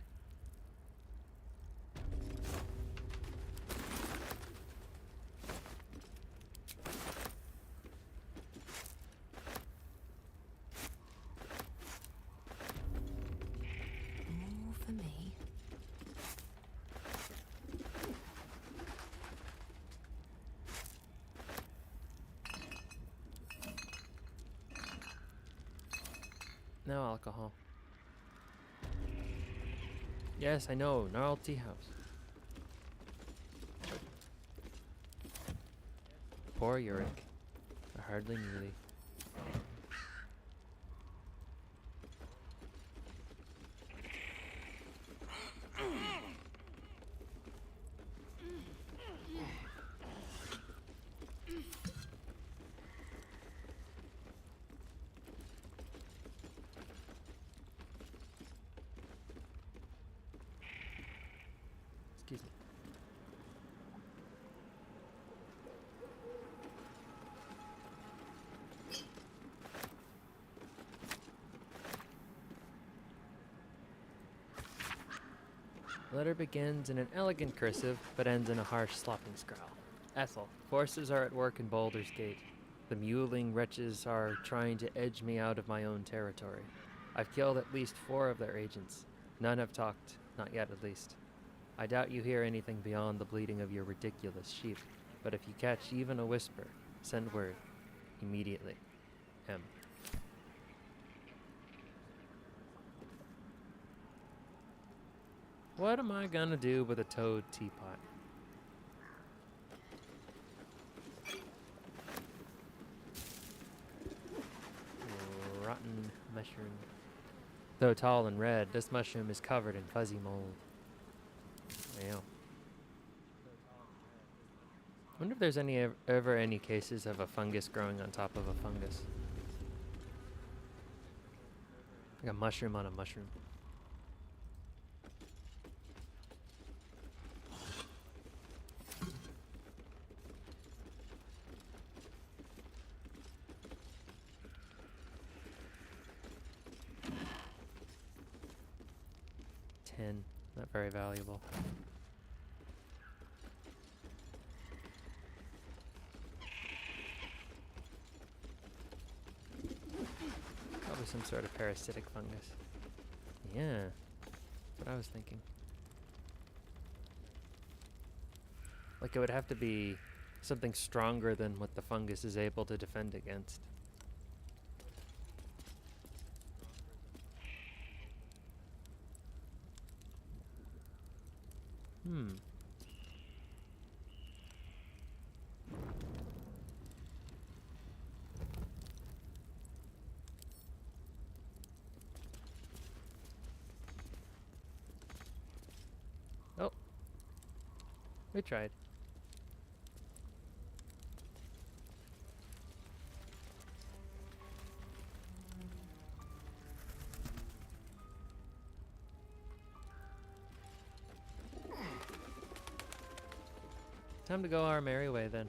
More for me. No alcohol. Yes, I know. Gnarled tea house. Poor Uric. I hardly knew thee. Excuse me. The letter begins in an elegant cursive, but ends in a harsh, slopping scrawl. Ethel, forces are at work in Baldur's Gate. The muling wretches are trying to edge me out of my own territory. I've killed at least 4 of their agents. None have talked, not yet at least. I doubt you hear anything beyond the bleating of your ridiculous sheep, but if you catch even a whisper, send word. Immediately. M. What am I gonna do with a toad teapot? mushroom. Though tall and red, this mushroom is covered in fuzzy mold. Wow. Wonder if there's ever any cases of a fungus growing on top of a fungus. Like a mushroom on a mushroom. Not very valuable. Probably some sort of parasitic fungus. Yeah, that's what I was thinking. Like it would have to be something stronger than what the fungus is able to defend against. Oh. We tried. Time to go our merry way then.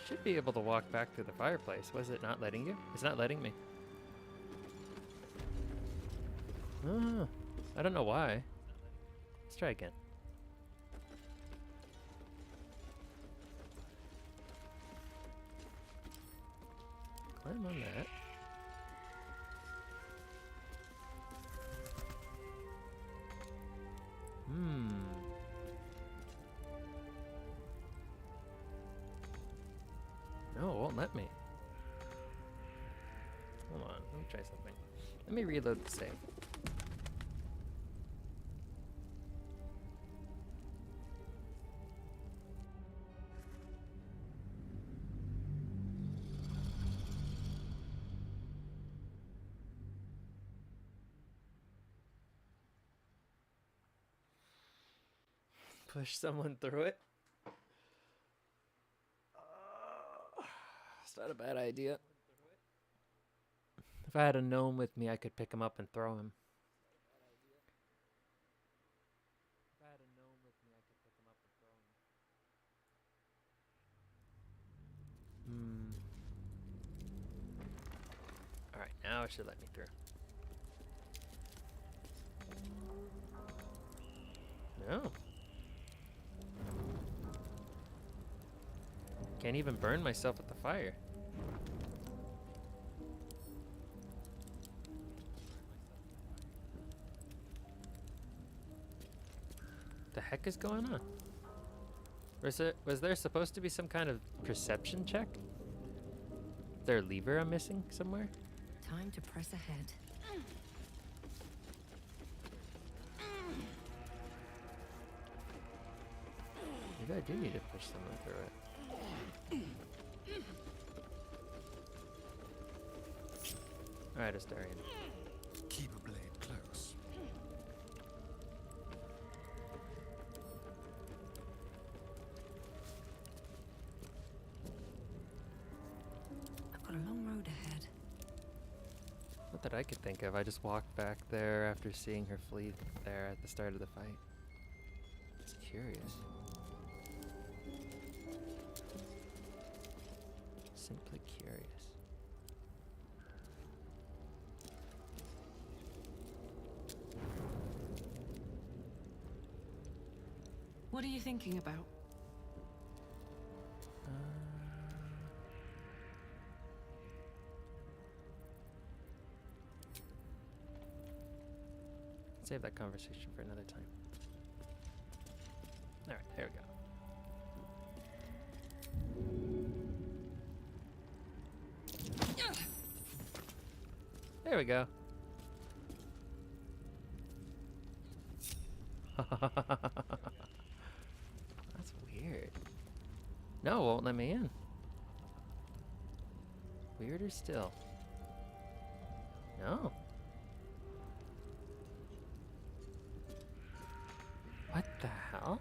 Should be able to walk back to the fireplace. Was it not letting you? It's not letting me. I don't know why. Let's try again. Climb on that. No, it won't let me. Hold on, let me try something. Let me reload the save. Push someone through it? It's not a bad idea. If I had a gnome with me, I could pick him up and throw him. Alright, now it should let me through. No. Can't even burn myself with the fire. The heck is going on? Was there supposed to be some kind of perception check? Is there a lever I'm missing somewhere? Time to press ahead. Maybe I do need to push someone through it. Alright, Astarion. Keep a blade close. I've got a long road ahead. Not that I could think of. I just walked back there after seeing her flee there at the start of the fight. Just curious. Simply curious. What are you thinking about? Save that conversation for another time. Alright, there we go. There we go. That's weird. No, it won't let me in. Weirder still. No. What the hell?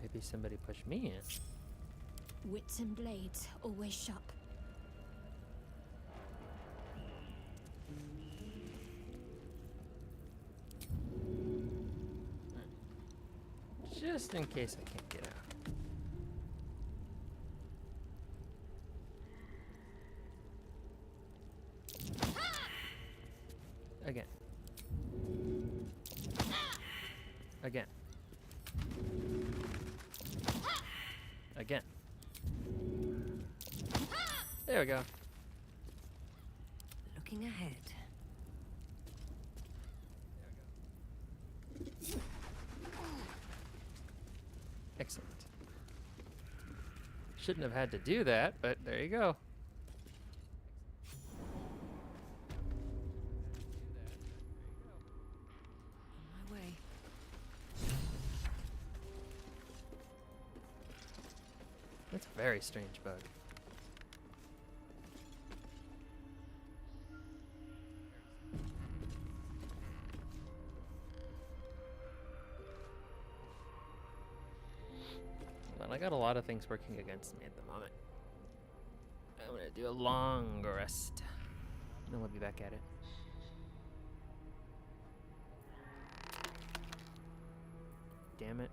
Maybe somebody pushed me in. Wits and blades, always sharp. Just in case I can't get out. Again. Again. Again. There we go. Looking ahead. Excellent. Shouldn't have had to do that, but there you go. My way. That's a very strange bug. Well, I got a lot of things working against me at the moment. I'm gonna do a long rest. Then we'll be back at it. Damn it.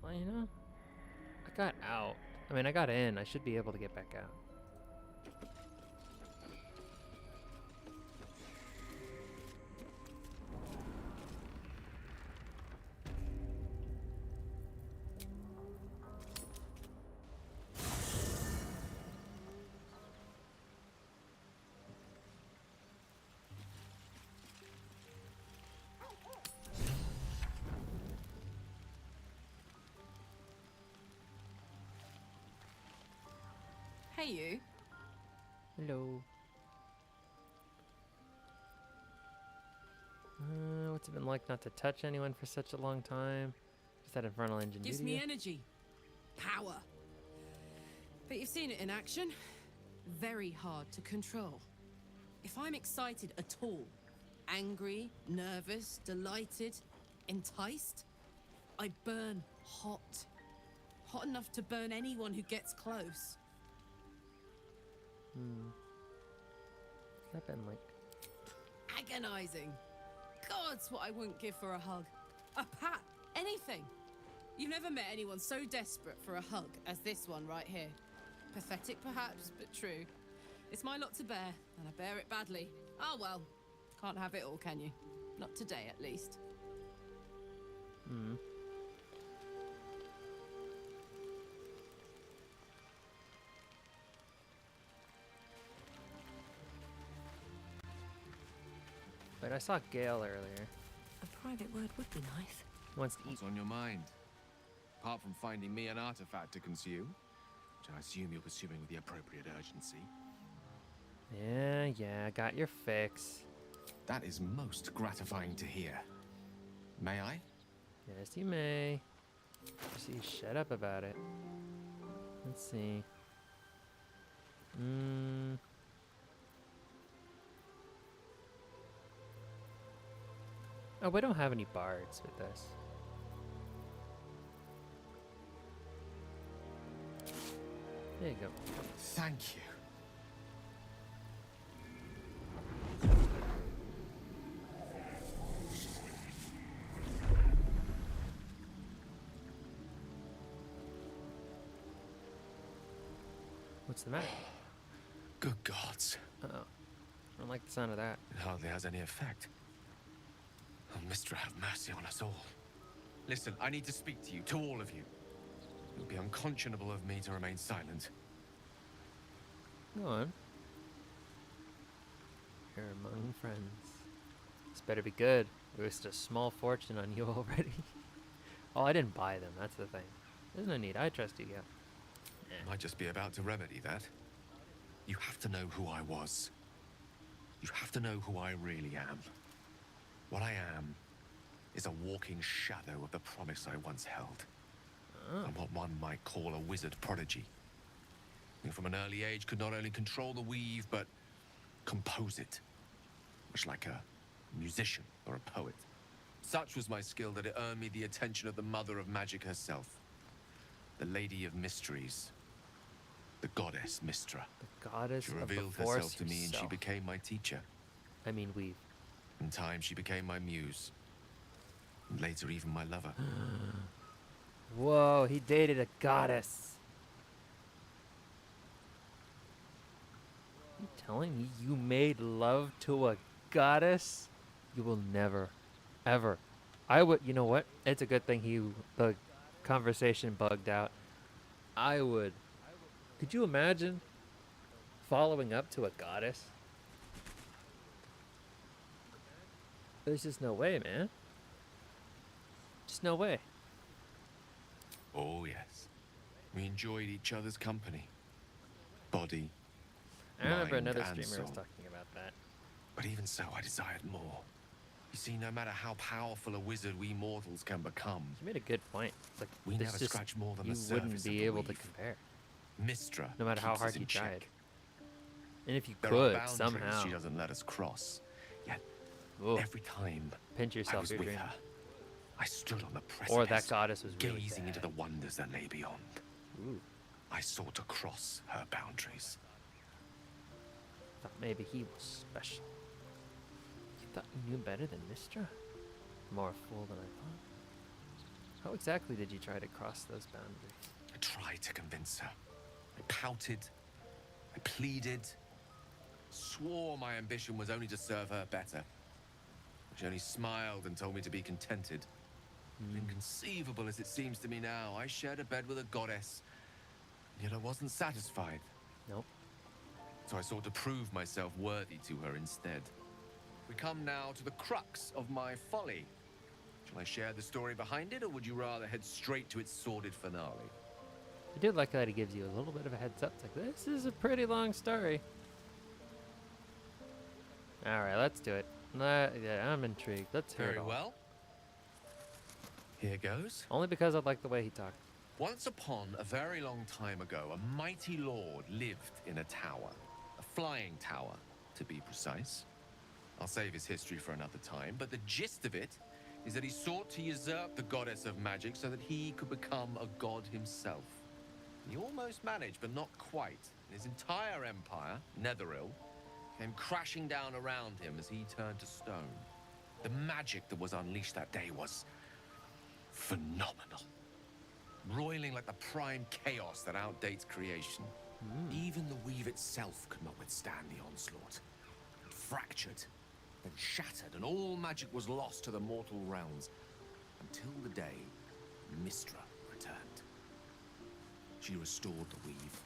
Well, you know, I got out. I mean, I got in. I should be able to get back out. Hey, you. Hello. What's it been like not to touch anyone for such a long time? Just that infernal ingenuity. Gives me energy. Power. But you've seen it in action. Very hard to control. If I'm excited at all, angry, nervous, delighted, enticed, I burn hot. Hot enough to burn anyone who gets close. What's that been like? Agonizing. God's what I wouldn't give for a hug. A pat. Anything. You've never met anyone so desperate for a hug as this one right here. Pathetic perhaps, but true. It's my lot to bear, and I bear it badly. Ah well. Can't have it all, can you? Not today, at least. But I saw Gale earlier. A private word would be nice. Wants to eat. What's on your mind? Apart from finding me an artifact to consume, which I assume you're pursuing with the appropriate urgency. Yeah, got your fix. That is most gratifying to hear. May I? Yes, you may. Just you shut up about it. Let's see. Oh, we don't have any bards with us. There you go. Thank you. What's the matter? Good gods. Uh-oh. I don't like the sound of that. It hardly has any effect. Oh, Mister, have mercy on us all. Listen, I need to speak to you, to all of you. It would be unconscionable of me to remain silent. Go on. You're among friends. This better be good. We wasted a small fortune on you already. Oh, I didn't buy them. That's the thing. There's no need. I trust you, yeah. Might just be about to remedy that. You have to know who I was. You have to know who I really am. What I am is a walking shadow of the promise I once held. I'm what one might call a wizard prodigy. Who from an early age could not only control the weave, but compose it. Much like a musician or a poet. Such was my skill that it earned me the attention of the mother of magic herself. The Lady of Mysteries. The goddess Mystra. The goddess she of revealed the Force herself to me and she herself. became my teacher. I mean, weave. In time, she became my muse. And later, even my lover. Whoa, he dated a goddess. You telling me you made love to a goddess? You will never, ever. I would, you know what? It's a good thing the conversation bugged out. I would. Could you imagine following up to a goddess? There's just no way, man. Just no way. Oh, yes. We enjoyed each other's company. Body, I remember mind, another and streamer was soul. talking about that. But even so, I desired more. You see, no matter how powerful a wizard we mortals can become, You made a good point. It's like we there's never just- scratch more than you the surface wouldn't of be the able to weave. compare. Mistra No matter how keeps hard us in you check. tried. And if you There could, are boundaries somehow. she doesn't let us cross. Yet Ooh. every time Pinch I yourself, was your with dream. her, I stood on the precipice, Or that goddess was really gazing into bad. the wonders that lay beyond. Ooh. I sought to cross her boundaries. Thought maybe he was special. You thought you knew better than Mystra? More a fool than I thought. How exactly did you try to cross those boundaries? I tried to convince her. I pouted. I pleaded. Swore my ambition was only to serve her better. She only smiled and told me to be contented. Inconceivable as it seems to me now, I shared a bed with a goddess, yet I wasn't satisfied. Nope. So I sought to prove myself worthy to her instead. We come now to the crux of my folly. Shall I share the story behind it, or would you rather head straight to its sordid finale? I do like that he gives you a little bit of a heads up. It's like, this is a pretty long story. Alright, let's do it. Yeah, I'm intrigued. Let's hear Very it all. well. Here goes. Only because I like the way he talked. Once upon a very long time ago, a mighty lord lived in a tower. A flying tower, to be precise. I'll save his history for another time, but the gist of it is that he sought to usurp the goddess of magic so that he could become a god himself. He almost managed, but not quite. His entire empire, Netheril, came crashing down around him as he turned to stone. The magic that was unleashed that day was phenomenal. Roiling like the prime chaos that outdates creation. Even the weave itself could not withstand the onslaught. It fractured, then shattered, and all magic was lost to the mortal realms. Until the day Mystra returned. She restored the weave,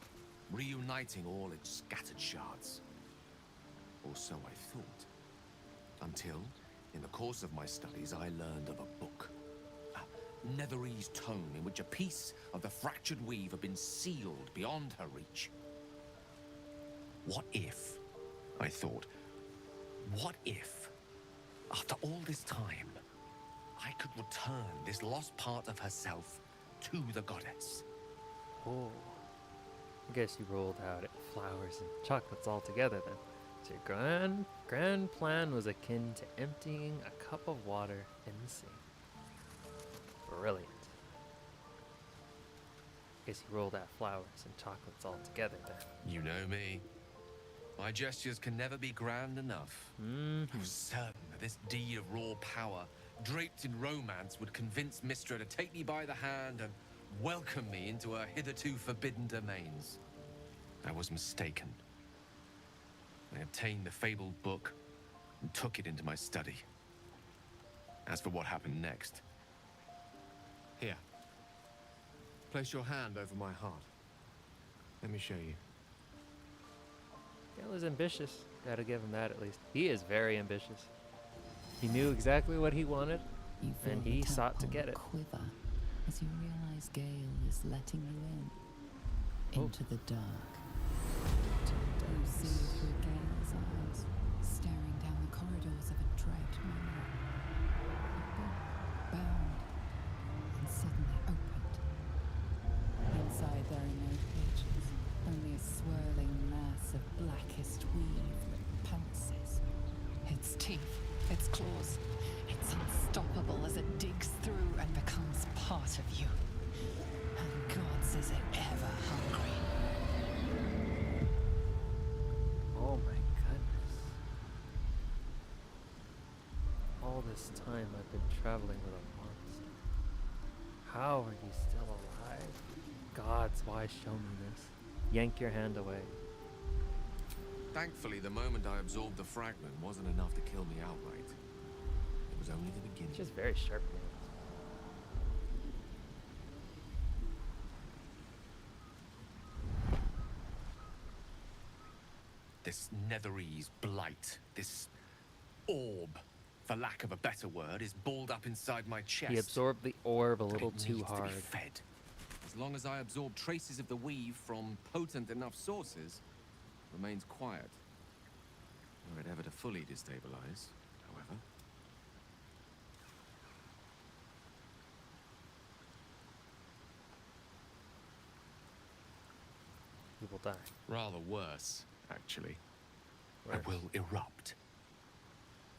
reuniting all its scattered shards. Or so I thought. Until, in the course of my studies, I learned of a book. A Netherese tome in which a piece of the fractured weave had been sealed beyond her reach. What if, I thought, what if, after all this time, I could return this lost part of herself to the goddess? Oh. I guess you rolled out it flowers and chocolates all together then. So your grand plan was akin to emptying a cup of water in the sea. Brilliant. Guess you rolled out flowers and chocolates all together then. You know me. My gestures can never be grand enough. I was certain that this deed of raw power, draped in romance, would convince Mystra to take me by the hand and welcome me into her hitherto forbidden domains. I was mistaken. I obtained the fabled book and took it into my study. As for what happened next... Here. Place your hand over my heart. Let me show you. That was ambitious. Gotta give him that at least. He is very ambitious. He knew exactly what he wanted, You feel and the he sought to tadpole get it. quiver as you realize Gale is letting you in. Into the dark. You see through Gale's eyes, staring down the corridors of a dread manor. A book bound and suddenly opened. Inside there are no pages, only a swirling mass of blackest weave that pounces. Its teeth, its claws, it's unstoppable as it digs through and becomes part of you. And gods, is it ever hungry. Oh my goodness. All this time I've been traveling with a monster. How are you still alive? Gods, why show me this? Yank your hand away. Thankfully, the moment I absorbed the fragment wasn't enough to kill me outright. It was only the beginning. Just very sharp nails. This Netherese blight, this orb, for lack of a better word, is balled up inside my chest. He absorbed the orb a little It too needs hard. To be fed. As long as I absorb traces of the weave from potent enough sources, it remains quiet. Were it ever to fully destabilize, however. He will die. Rather worse, actually. Worse. I will erupt.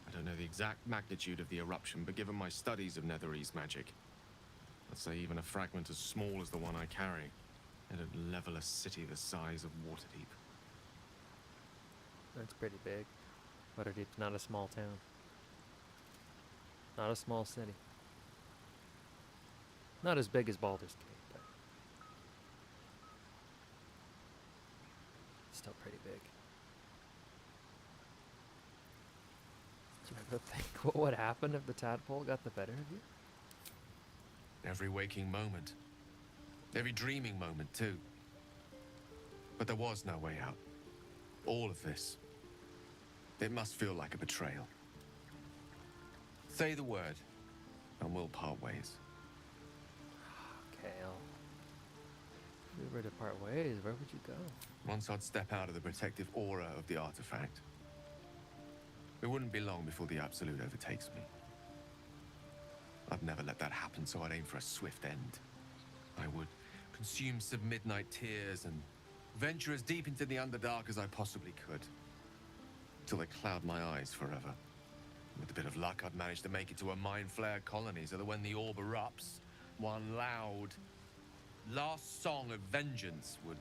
I don't know the exact magnitude of the eruption, but given my studies of Netherese magic, I'd say even a fragment as small as the one I carry, it'd level a city the size of Waterdeep. That's pretty big. Waterdeep's not a small town. Not a small city. Not as big as Baldur's Gate, but still pretty big. Do you ever think what would happen if the tadpole got the better of you? Every waking moment. Every dreaming moment, too. But there was no way out. All of this. It must feel like a betrayal. Say the word, and we'll part ways. Kale. If we were to part ways, where would you go? Once I'd step out of the protective aura of the artifact, it wouldn't be long before the Absolute overtakes me. I'd never let that happen, so I'd aim for a swift end. I would consume some midnight tears and venture as deep into the Underdark as I possibly could, till they cloud my eyes forever. With a bit of luck, I'd manage to make it to a mind flare colony, so that when the orb erupts, one loud, last song of vengeance would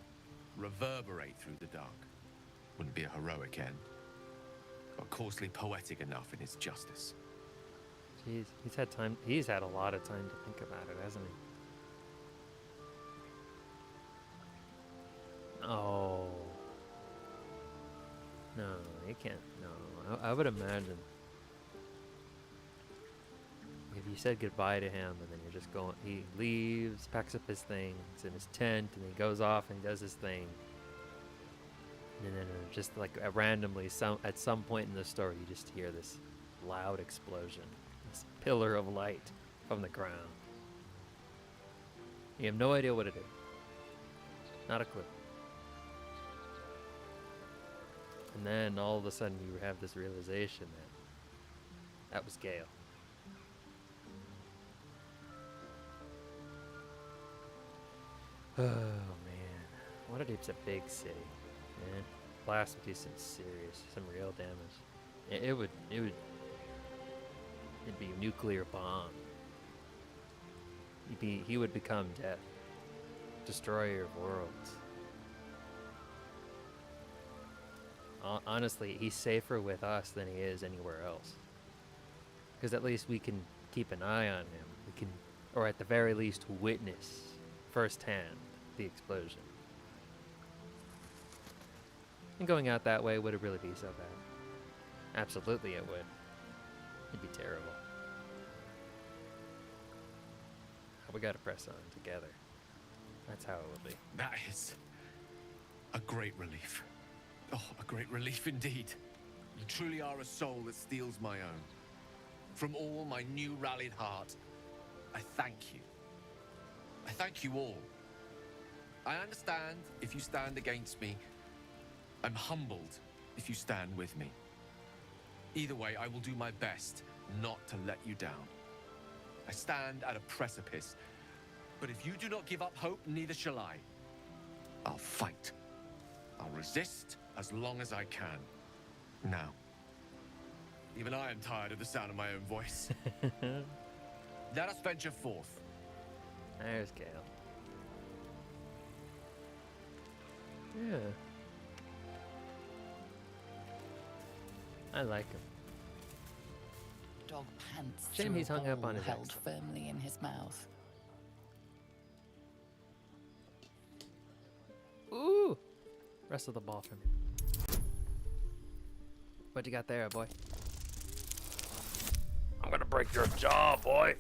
reverberate through the dark. Wouldn't be a heroic end, but coarsely poetic enough in its justice. Jeez, he's had time. He's had a lot of time to think about it, hasn't he? Oh. No, you can't. No, I would imagine if you said goodbye to him and then you're just going, he leaves, packs up his things in his tent, and he goes off and he does his thing. And then just like randomly, at some point in the story, you just hear this loud explosion, this pillar of light from the ground. You have no idea what it is. Not a clue. And then all of a sudden you have this realization that was Gale. Oh man, Waterdeep's a big city, man. Blast would do some serious, some real damage. It'd be a nuclear bomb. He would become death, destroyer of worlds. Honestly, he's safer with us than he is anywhere else. Because at least we can keep an eye on him. We can, or at the very least, witness firsthand the explosion. And going out that way, would it really be so bad? Absolutely it would. It'd be terrible. We gotta press on together. That's how it would be. That is a great relief. Oh, a great relief indeed. You truly are a soul that steals my own. From all my new rallied heart, I thank you. I thank you all. I understand if you stand against me. I'm humbled if you stand with me. Either way, I will do my best not to let you down. I stand at a precipice, but if you do not give up hope, neither shall I. I'll fight. I'll resist as long as I can. Now, even I am tired of the sound of my own voice. Let us venture forth. There's Gale. Yeah. I like him. Dog pants. Shame through he's a hung up ball on his held accent. firmly in his mouth. Ooh! Wrestle the ball from him. What you got there, boy? I'm gonna break your jaw, boy.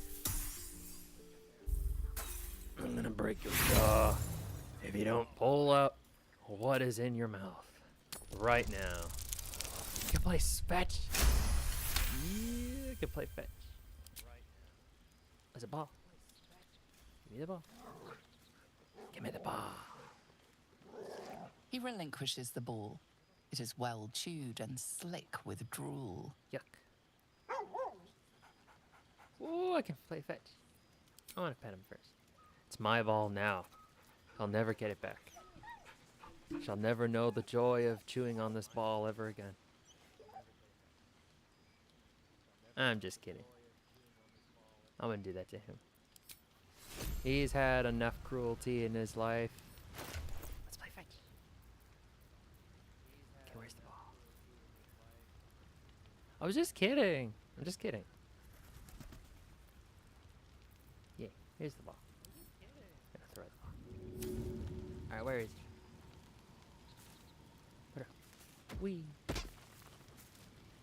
I'm gonna break your jaw if you don't pull out what is in your mouth right now. You can play fetch. Yeah, you can play fetch. Where's the ball? Give me the ball. Give me the ball. He relinquishes the ball. It is well chewed and slick with drool. Yuck. Ooh, I can play fetch. I want to pet him first. It's my ball now. I'll never get it back. Shall never know the joy of chewing on this ball ever again. I'm just kidding. I wouldn't do that to him. He's had enough cruelty in his life. Let's play fetch. Okay, where's the ball? I was just kidding. I'm just kidding. Yeah, here's the ball. I'm gonna throw the ball. Alright, where is he? Put her. Wee.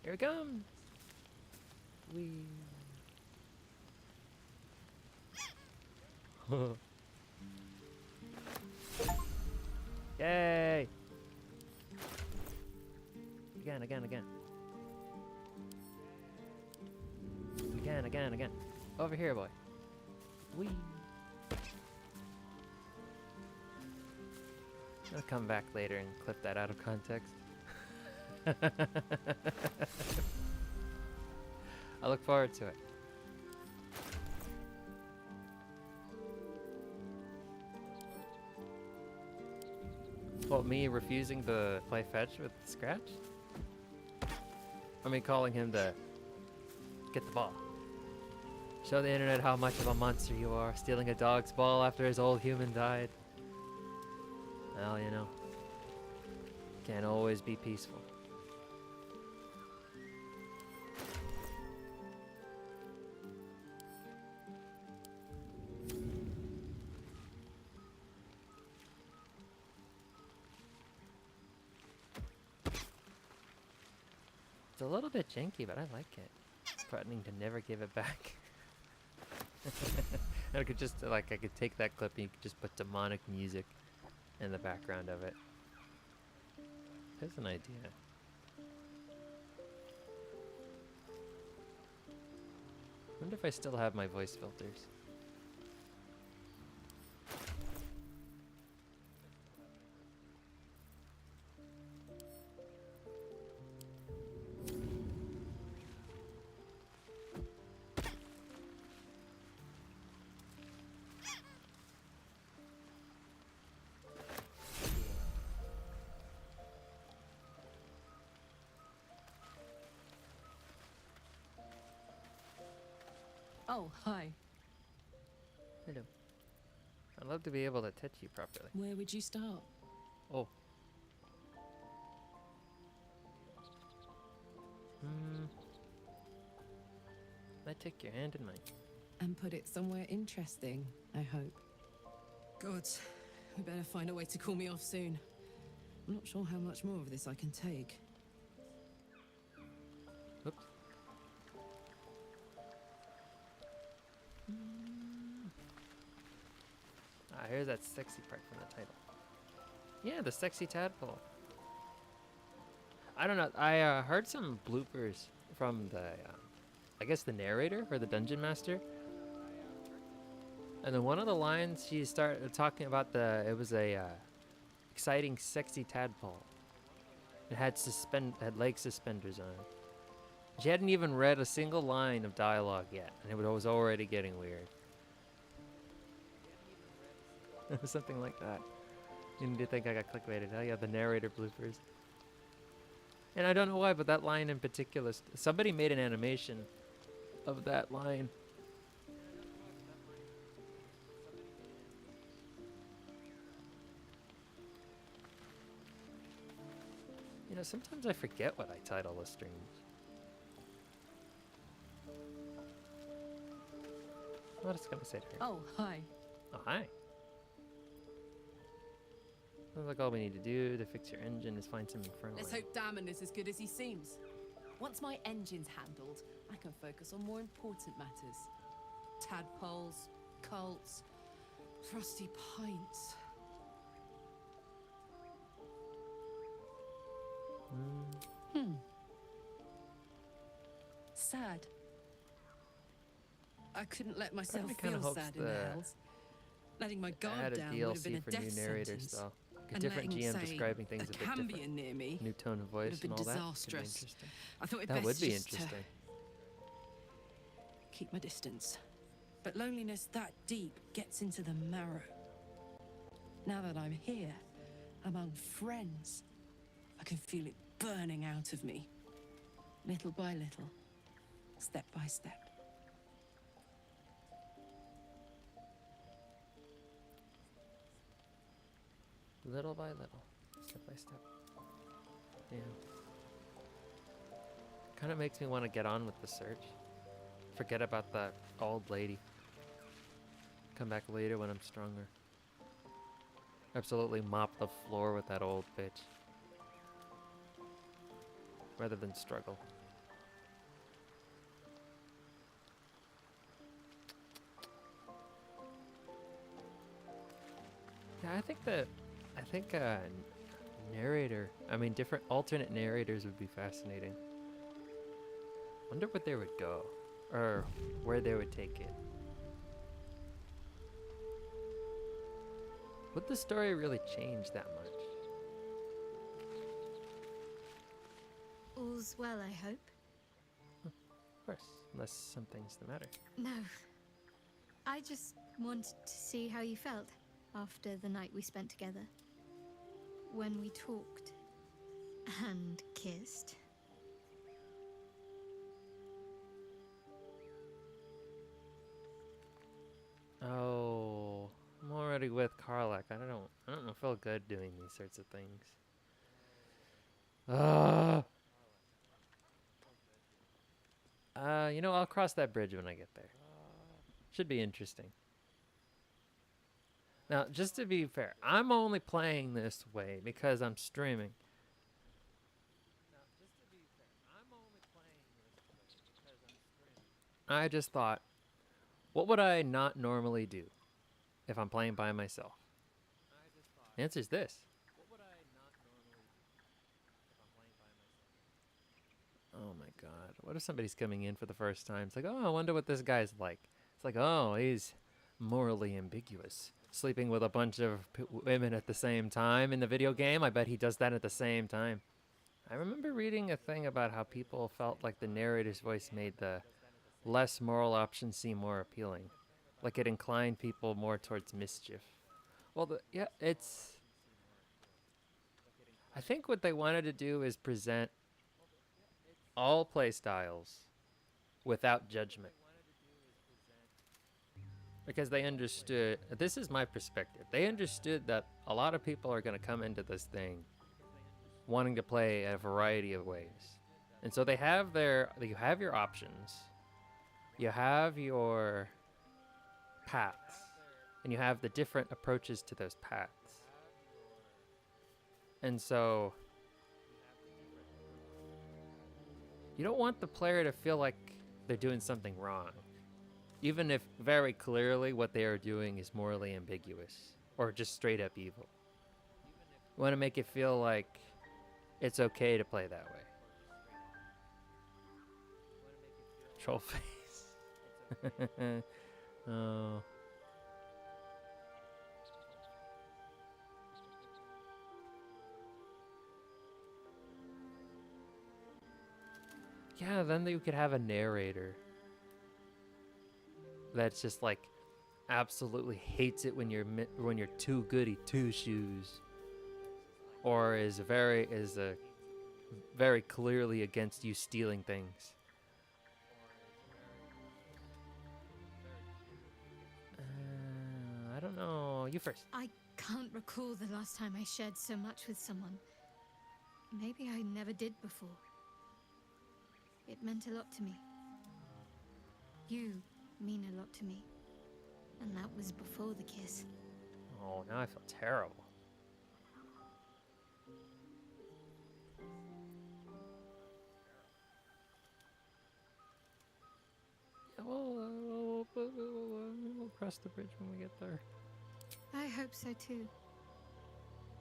Here it comes. Wee. Yay! Again. Again. Over here, boy. Wee. I'll come back later and clip that out of context. I look forward to it. What, me refusing to play fetch with Scratch? I mean, calling him to get the ball. Show the internet how much of a monster you are, stealing a dog's ball after his old human died. Well, you know, can't always be peaceful. It's a little bit janky, but I like it. Threatening to never give it back. I could just, like, I could take that clip and you could just put demonic music in the background of it. There's an idea. I wonder if I still have my voice filters. Oh, hi. Hello. I'd love to be able to touch you properly. Where would you start? Oh. I take your hand in mine. And put it somewhere interesting, I hope. God, we better find a way to cool me off soon. I'm not sure how much more of this I can take. Oops. Ah, here's that sexy part from the title. Yeah, the sexy tadpole. I don't know. I heard some bloopers from the, I guess the narrator or the dungeon master. And then one of the lines she started talking about it was a exciting, sexy tadpole. It had leg suspenders on it. She hadn't even read a single line of dialogue yet, and it was already getting weird. Something like that. You need to think I got clickbaited. Oh yeah, the narrator bloopers. And I don't know why, but that line in particular, somebody made an animation of that line. You know, sometimes I forget what I title the streams. What is gonna say to her? Oh, hi. Oh, hi. Sounds like all we need to do to fix your engine is find something friendly. Let's hope Damon is as good as he seems. Once my engine's handled, I can focus on more important matters. Tadpoles, cults, frosty pints. Sad. I couldn't let myself feel sad in the Hells. Letting my guard add a down would have been DLC a for death new narrators, sentence. though. A And different letting, GM say, describing things a a bit Cambion different. near me New tone of voice would have been and all that. Could be disastrous. interesting. I thought it That best would be just to interesting. keep my distance. But loneliness that deep gets into the marrow. Now that I'm here, among friends, I can feel it burning out of me. Little by little, step by step. Little by little, step by step. Yeah. Kind of makes me want to get on with the search. Forget about that old lady. Come back later when I'm stronger. Absolutely mop the floor with that old bitch. Rather than struggle. Yeah, I think narrator, different alternate narrators would be fascinating. Wonder what they would go, or where they would take it. Would the story really change that much? All's well, I hope. Of course, unless something's the matter. No. I just wanted to see how you felt after the night we spent together. When we talked and kissed. Oh, I'm already with Karlak. I don't feel good doing these sorts of things. I'll cross that bridge when I get there. Should be interesting. Now, just to be fair, I'm only playing this way because I'm streaming. I just thought, what would I not normally do if I'm playing by myself? The answer is this. Oh my god. What if somebody's coming in for the first time? It's like, oh, I wonder what this guy's like. It's like, oh, he's morally ambiguous. Sleeping with a bunch of women at the same time in the video game. I bet he does that at the same time. I remember reading a thing about how people felt like the narrator's voice made the less moral options seem more appealing. Like it inclined people more towards mischief. Well, I think what they wanted to do is present all play styles without judgment. Because they understood, this is my perspective, they understood that a lot of people are going to come into this thing wanting to play a variety of ways. And so you have your options, you have your paths, and you have the different approaches to those paths. And so you don't want the player to feel like they're doing something wrong, even if very clearly what they are doing is morally ambiguous or just straight up evil. You want to make it feel like it's okay to play that way. Troll face. Oh. Yeah, then you could have a narrator that's just like absolutely hates it when you're too goody two shoes, or is very clearly against you stealing things. I don't know. You first. I can't recall the last time I shared so much with someone. Maybe I never did before. It meant a lot to me. You mean a lot to me. And that was before the kiss. Oh, now I feel terrible. Yeah, we'll cross the bridge when we get there. I hope so too.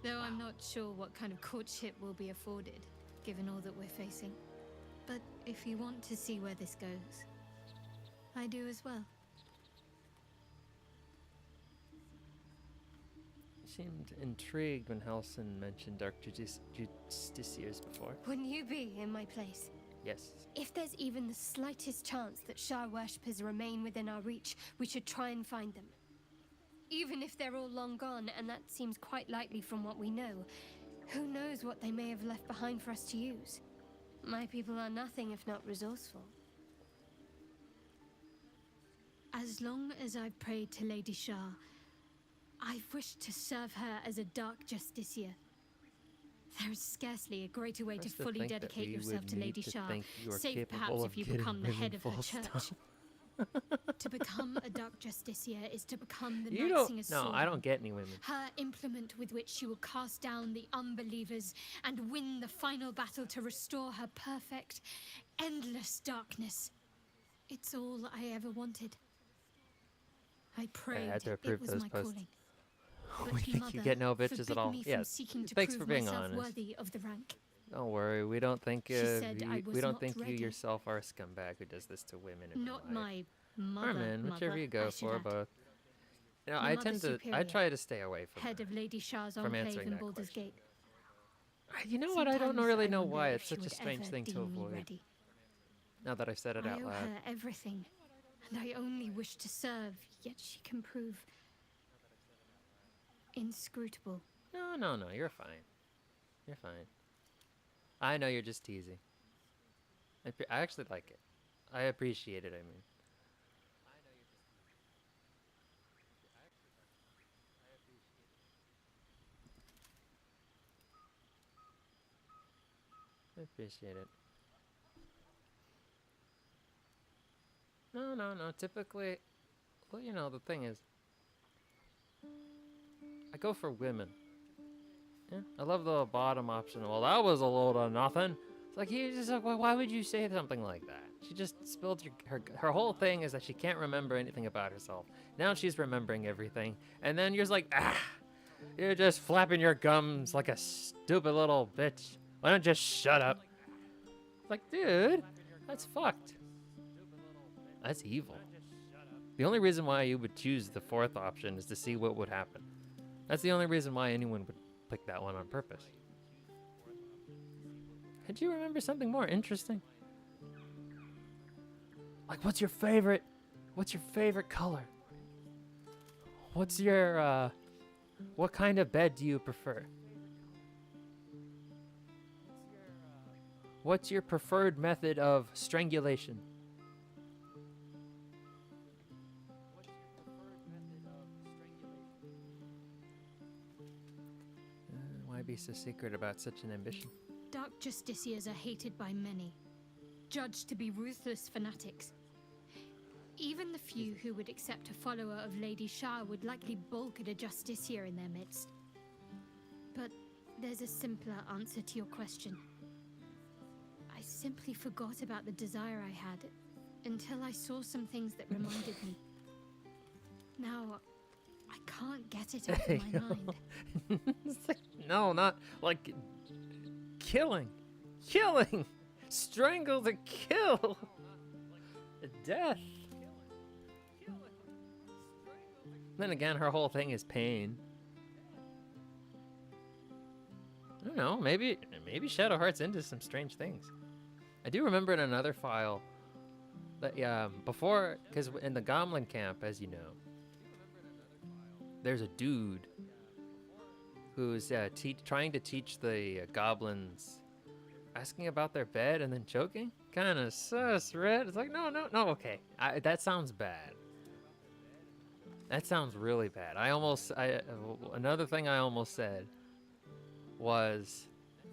Though I'm not sure what kind of courtship will be afforded, given all that we're facing. But if you want to see where this goes, I do as well. Seemed intrigued when Halson mentioned Dark Justiciars before. Wouldn't you be in my place? Yes. If there's even the slightest chance that Shah worshippers remain within our reach, we should try and find them. Even if they're all long gone, and that seems quite likely from what we know, who knows what they may have left behind for us to use? My people are nothing if not resourceful. As long as I've prayed to Lady Shah, I've wished to serve her as a Dark Justiciar. There is scarcely a greater way to fully dedicate yourself to Lady Shah, save perhaps if you become the head of her church. To become a Dark Justiciar is to become the Night Singer's sword. No, I don't get any women. Her implement with which she will cast down the unbelievers and win the final battle to restore her perfect, endless darkness. It's all I ever wanted. I prayed it was my calling. We think you get no bitches at all. Yes. Thanks for being honest. Worthy of the rank. Don't worry, we don't think we don't think ready. you yourself are a scumbag who does this to women. Not my mother. Or men, whichever you go for, both. You know, I try to stay away from head of Lady Shah's enclave in Baldur's Gate. You know what? I don't really know why it's such a strange thing to avoid. Now that I've said it out loud. I owe her everything, and I only wish to serve. Yet she can prove inscrutable. No, you're fine. You're fine. I know you're just teasing. I actually like it. I appreciate it, I mean. I appreciate it. No. Typically, well, you know, the thing is, I go for women. Yeah, I love the bottom option. Well, that was a load of nothing. It's like, you just like, why would you say something like that? She just spilled her whole thing is that she can't remember anything about herself. Now she's remembering everything, and then you're just like, you're just flapping your gums like a stupid little bitch. Why don't you just shut up? It's like, dude, that's fucked. That's evil. The only reason why you would choose the fourth option is to see what would happen. That's the only reason why anyone would pick that one on purpose. Could you remember something more interesting? Like, what's your favorite color? What's your, what kind of bed do you prefer? What's your preferred method of strangulation? Why be so secret about such an ambition? Dark Justiciars are hated by many, judged to be ruthless fanatics. Even the few who would accept a follower of Lady Shah would likely balk at a Justiciar in their midst. But there's a simpler answer to your question. I simply forgot about the desire I had until I saw some things that reminded me. Now, I can't get it out of my mind. It's like, no, not like killing, strangle to kill, death. Then again, her whole thing is pain. I don't know, maybe Shadowheart's into some strange things. I do remember in another file that, before, because in the Goblin camp, as you know, there's a dude who's trying to teach the goblins, asking about their bed and then choking. Kind of sus, right? It's like, no, okay. That sounds bad. That sounds really bad. Another thing I almost said was,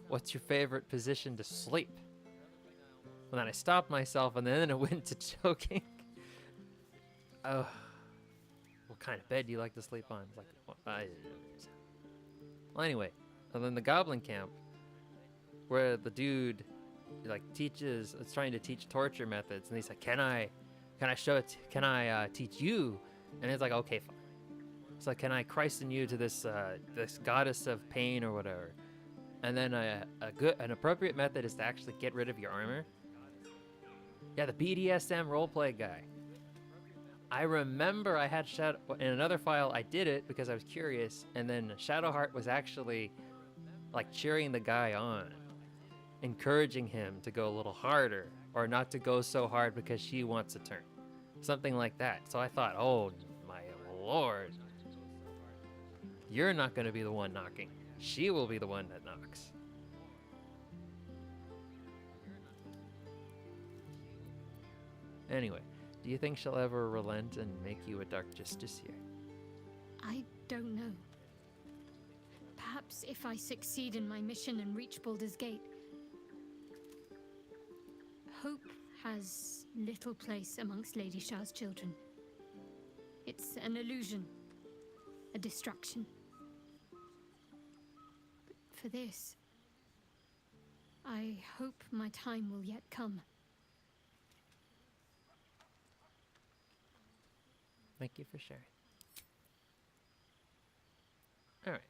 what's your favorite position to sleep? And then I stopped myself, and then it went to choking. Oh, what kind of bed do you like to sleep on? It's like, well, anyway, and then the Goblin camp, where the dude like is trying to teach torture methods, and he's like, can I teach you? And it's like, okay, fine. It's like, can I christen you to this this goddess of pain or whatever? And then an appropriate method is to actually get rid of your armor. Yeah, the BDSM roleplay guy. I remember I had in another file, I did it because I was curious, and then Shadowheart was actually like cheering the guy on, encouraging him to go a little harder, or not to go so hard because she wants a turn. Something like that. So I thought, oh my lord, you're not going to be the one knocking. She will be the one that knocks. Anyway, do you think she'll ever relent and make you a Dark Justiciar? I don't know. Perhaps if I succeed in my mission and reach Baldur's Gate. Hope has little place amongst Lady Shah's children. It's an illusion, a distraction. But for this, I hope my time will yet come. Thank you for sharing. All right.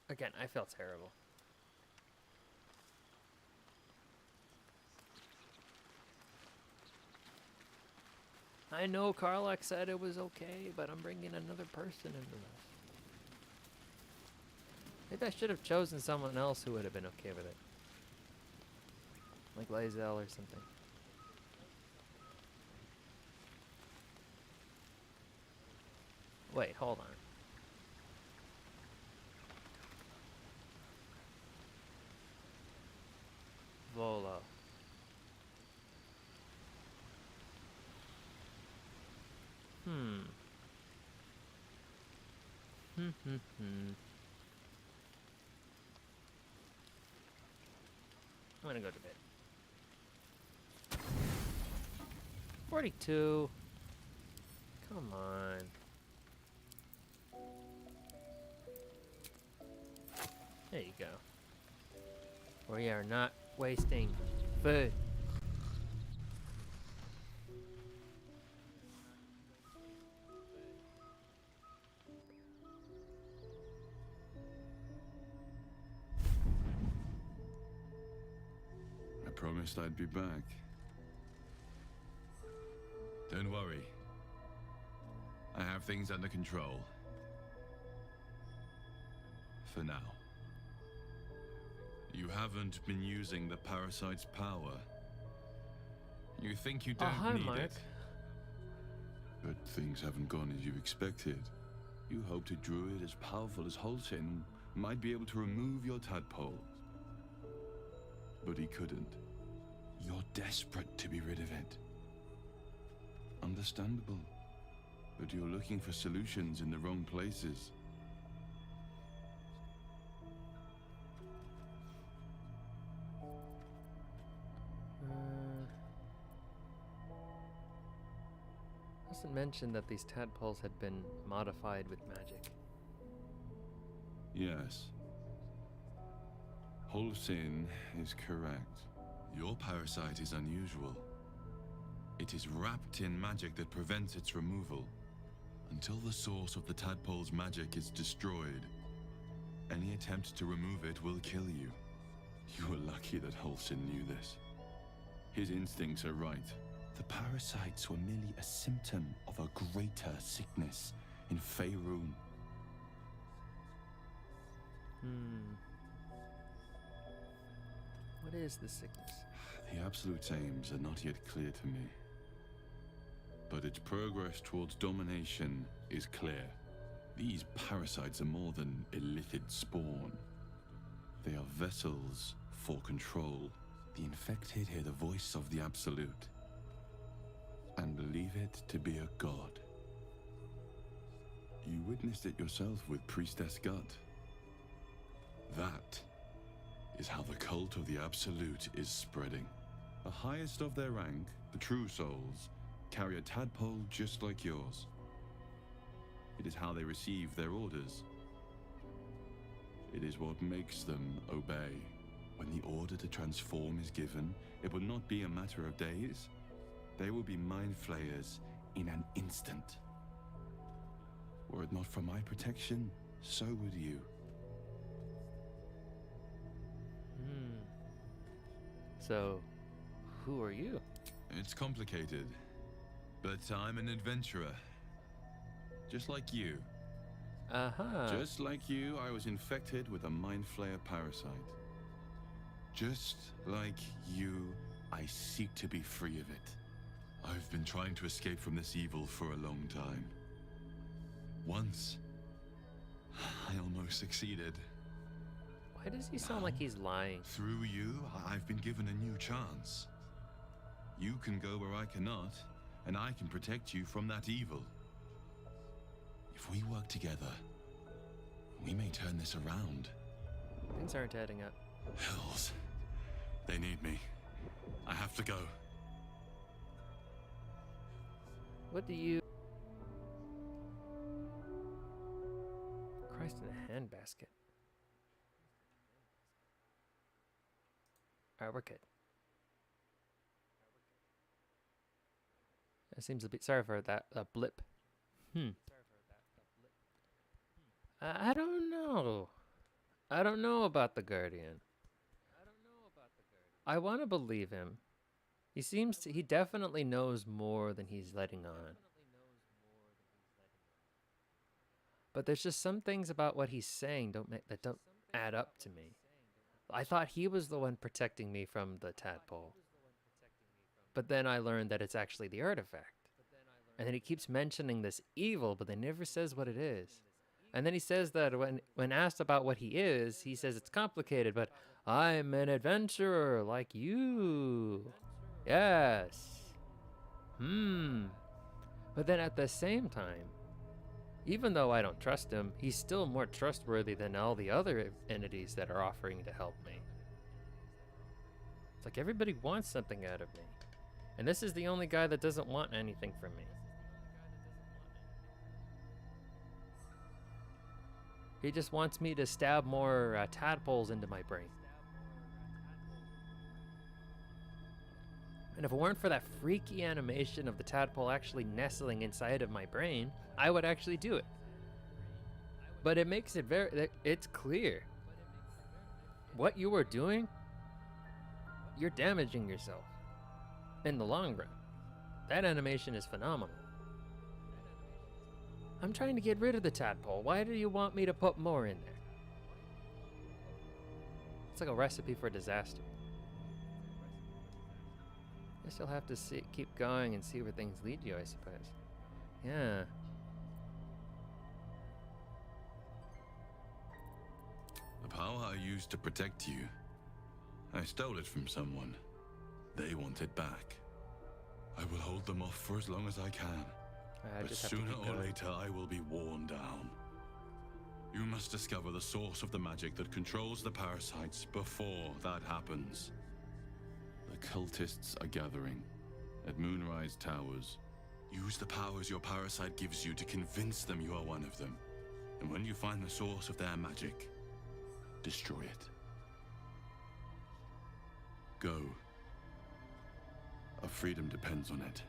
Again, I felt terrible. I know Karlach said it was okay, but I'm bringing another person into this. Maybe I should have chosen someone else who would have been okay with it. Like Lae'zel or something. Wait, hold on. Volo. I'm gonna go to bed. 42. Come on. There you go. We are not wasting food. I promised I'd be back. Don't worry. I have things under control. For now. You haven't been using the parasite's power. You think you don't need it. But things haven't gone as you expected. You hoped a druid as powerful as Holsin might be able to remove your tadpole. But he couldn't. You're desperate to be rid of it. Understandable. But you're looking for solutions in the wrong places. Wasn't mentioned that these tadpoles had been modified with magic. Yes. Holsin is correct. Your parasite is unusual. It is wrapped in magic that prevents its removal. Until the source of the Tadpole's magic is destroyed, any attempt to remove it will kill you. You were lucky that Halsin knew this. His instincts are right. The parasites were merely a symptom of a greater sickness in Faerun. What is the sickness? The Absolute's aims are not yet clear to me. But its progress towards domination is clear. These parasites are more than illithid spawn. They are vessels for control. The infected hear the voice of the Absolute and believe it to be a god. You witnessed it yourself with Priestess Gut. That is how the cult of the Absolute is spreading. The highest of their rank, the True Souls, carry a tadpole just like yours. It is how they receive their orders. It is what makes them obey. When the order to transform is given, it will not be a matter of days. They will be mind flayers in an instant. Were it not for my protection, so would you. So, who are you? It's complicated, but I'm an adventurer. Just like you. Just like you, I was infected with a mind flayer parasite. Just like you, I seek to be free of it. I've been trying to escape from this evil for a long time. Once, I almost succeeded. Why does he sound like he's lying? Through you, I've been given a new chance. You can go where I cannot, and I can protect you from that evil. If we work together, we may turn this around. Things aren't adding up. Hells. They need me. I have to go. What do you... Christ in a handbasket. Alright, we're good. It seems a bit... Sorry for that blip. I don't know. I don't know about the Guardian. I want to believe him. He definitely knows more than he's letting on. But there's just some things about what he's saying that don't add up to me. I thought he was the one protecting me from the tadpole. But then I learned that it's actually the artifact. And then he keeps mentioning this evil, but they never says what it is. And then he says that when asked about what he is, he says it's complicated, but I'm an adventurer like you. Yes. But then at the same time, even though I don't trust him, he's still more trustworthy than all the other entities that are offering to help me. It's like everybody wants something out of me. And this is the only guy that doesn't want anything from me. He just wants me to stab more tadpoles into my brain. And if it weren't for that freaky animation of the tadpole actually nestling inside of my brain, I would actually do it. But it makes it it's clear. What you are doing, you're damaging yourself in the long run. That animation is phenomenal. I'm trying to get rid of the tadpole. Why do you want me to put more in there? It's like a recipe for disaster. Guess you'll have to keep going and see where things lead you, I suppose. Yeah. The power I used to protect you, I stole it from someone. They want it back. I will hold them off for as long as I can. But sooner or later, I will be worn down. You must discover the source of the magic that controls the parasites before that happens. The cultists are gathering at Moonrise Towers. Use the powers your parasite gives you to convince them you are one of them. And when you find the source of their magic, destroy it. Go. Our freedom depends on it.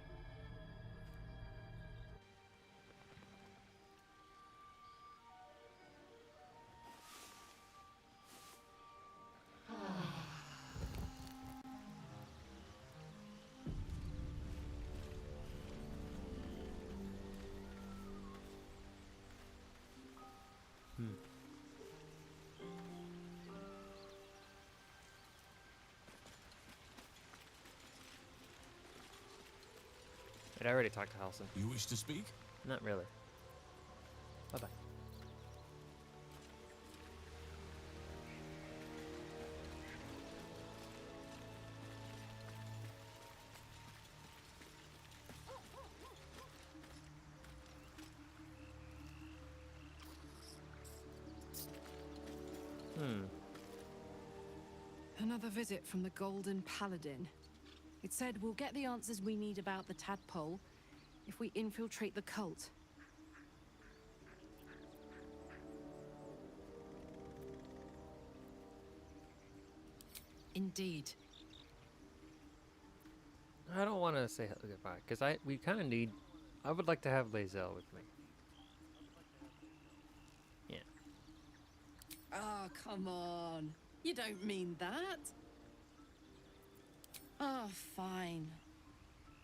Wait, I already talked to Halson. You wish to speak? Not really. Bye-bye. Another visit from the Golden Paladin. It said we'll get the answers we need about the Tadpole if we infiltrate the cult. Indeed. I don't want to say goodbye because we kind of need. I would like to have Lae'zel with me. Yeah. Oh, come on. You don't mean that. Oh, fine.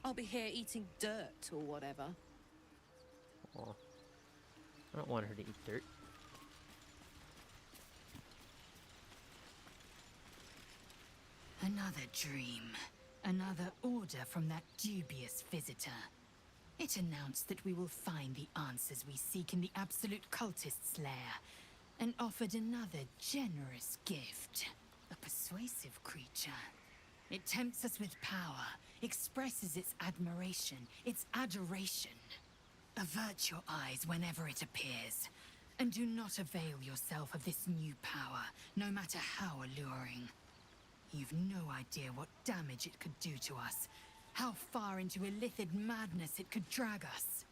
I'll be here eating dirt or whatever. Aw. I don't want her to eat dirt. Another dream. Another order from that dubious visitor. It announced that we will find the answers we seek in the absolute cultist's lair, and offered another generous gift. A persuasive creature. It tempts us with power, expresses its admiration, its adoration. Avert your eyes whenever it appears, and do not avail yourself of this new power, no matter how alluring. You've no idea what damage it could do to us, how far into illithid madness it could drag us.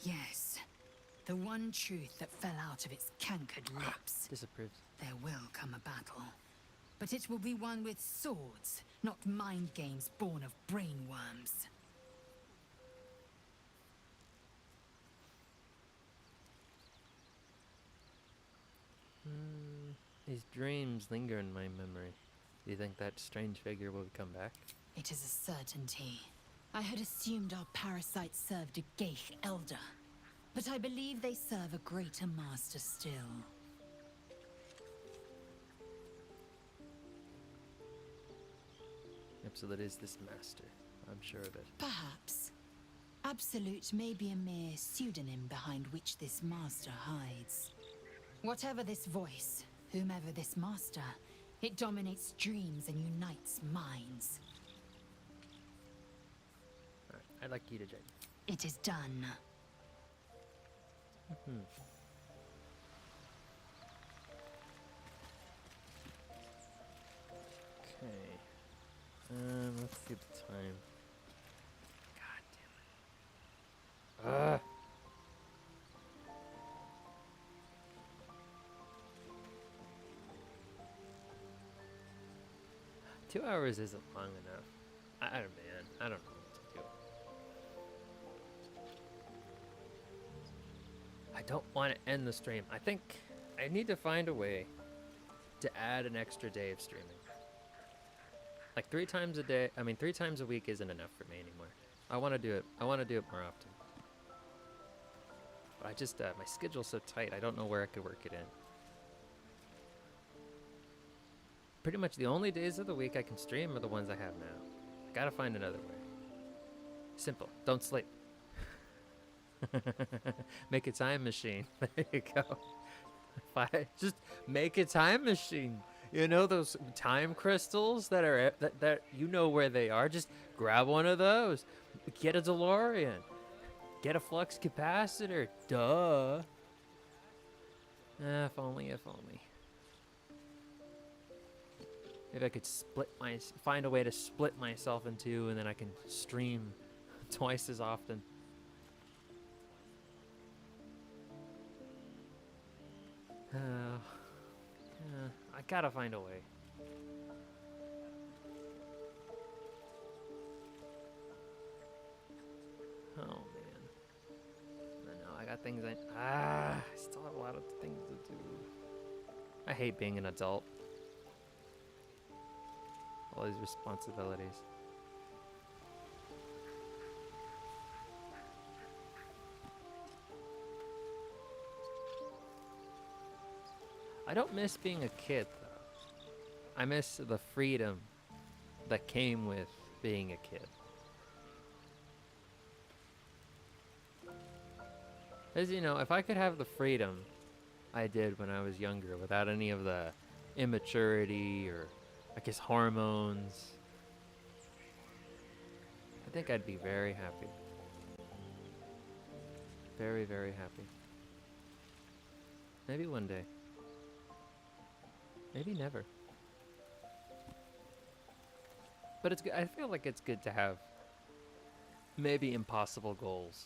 Yes, the one truth that fell out of its cankered lips. Disapproves. There will come a battle, but it will be one with swords, not mind games born of brainworms. These dreams linger in my memory. Do you think that strange figure will come back? It is a certainty. I had assumed our parasites served a Geich elder, but I believe they serve a greater master still. Yep, so that is this master. I'm sure of it. Perhaps. Absolute may be a mere pseudonym behind which this master hides. Whatever this voice, whomever this master, it dominates dreams and unites minds. Alright, I'd like you to judge. It is done. Okay. Let's see the time. God damn it. 2 hours isn't long enough. I don't know what to do. I don't want to end the stream. I think I need to find a way to add an extra day of streaming. Like 3 times a day. I mean, 3 times a week isn't enough for me anymore. I want to do it. I want to do it more often. But I just my schedule's so tight. I don't know where I could work it in. Pretty much the only days of the week I can stream are the ones I have now. Gotta find another way. Simple. Don't sleep. Make a time machine. There you go. Just make a time machine. You know those time crystals that are that you know where they are. Just grab one of those. Get a DeLorean. Get a flux capacitor. Duh. If only, if only. Maybe I could find a way to split myself in 2, and then I can stream twice as often. I gotta find a way. Oh man. I know, I got things I still have a lot of things to do. I hate being an adult. All these responsibilities. I don't miss being a kid, though. I miss the freedom that came with being a kid. As you know, if I could have the freedom I did when I was younger without any of the immaturity or, I guess, hormones, I think I'd be very happy. Very, very happy. Maybe one day. Maybe never. But it's good. I feel like it's good to have maybe impossible goals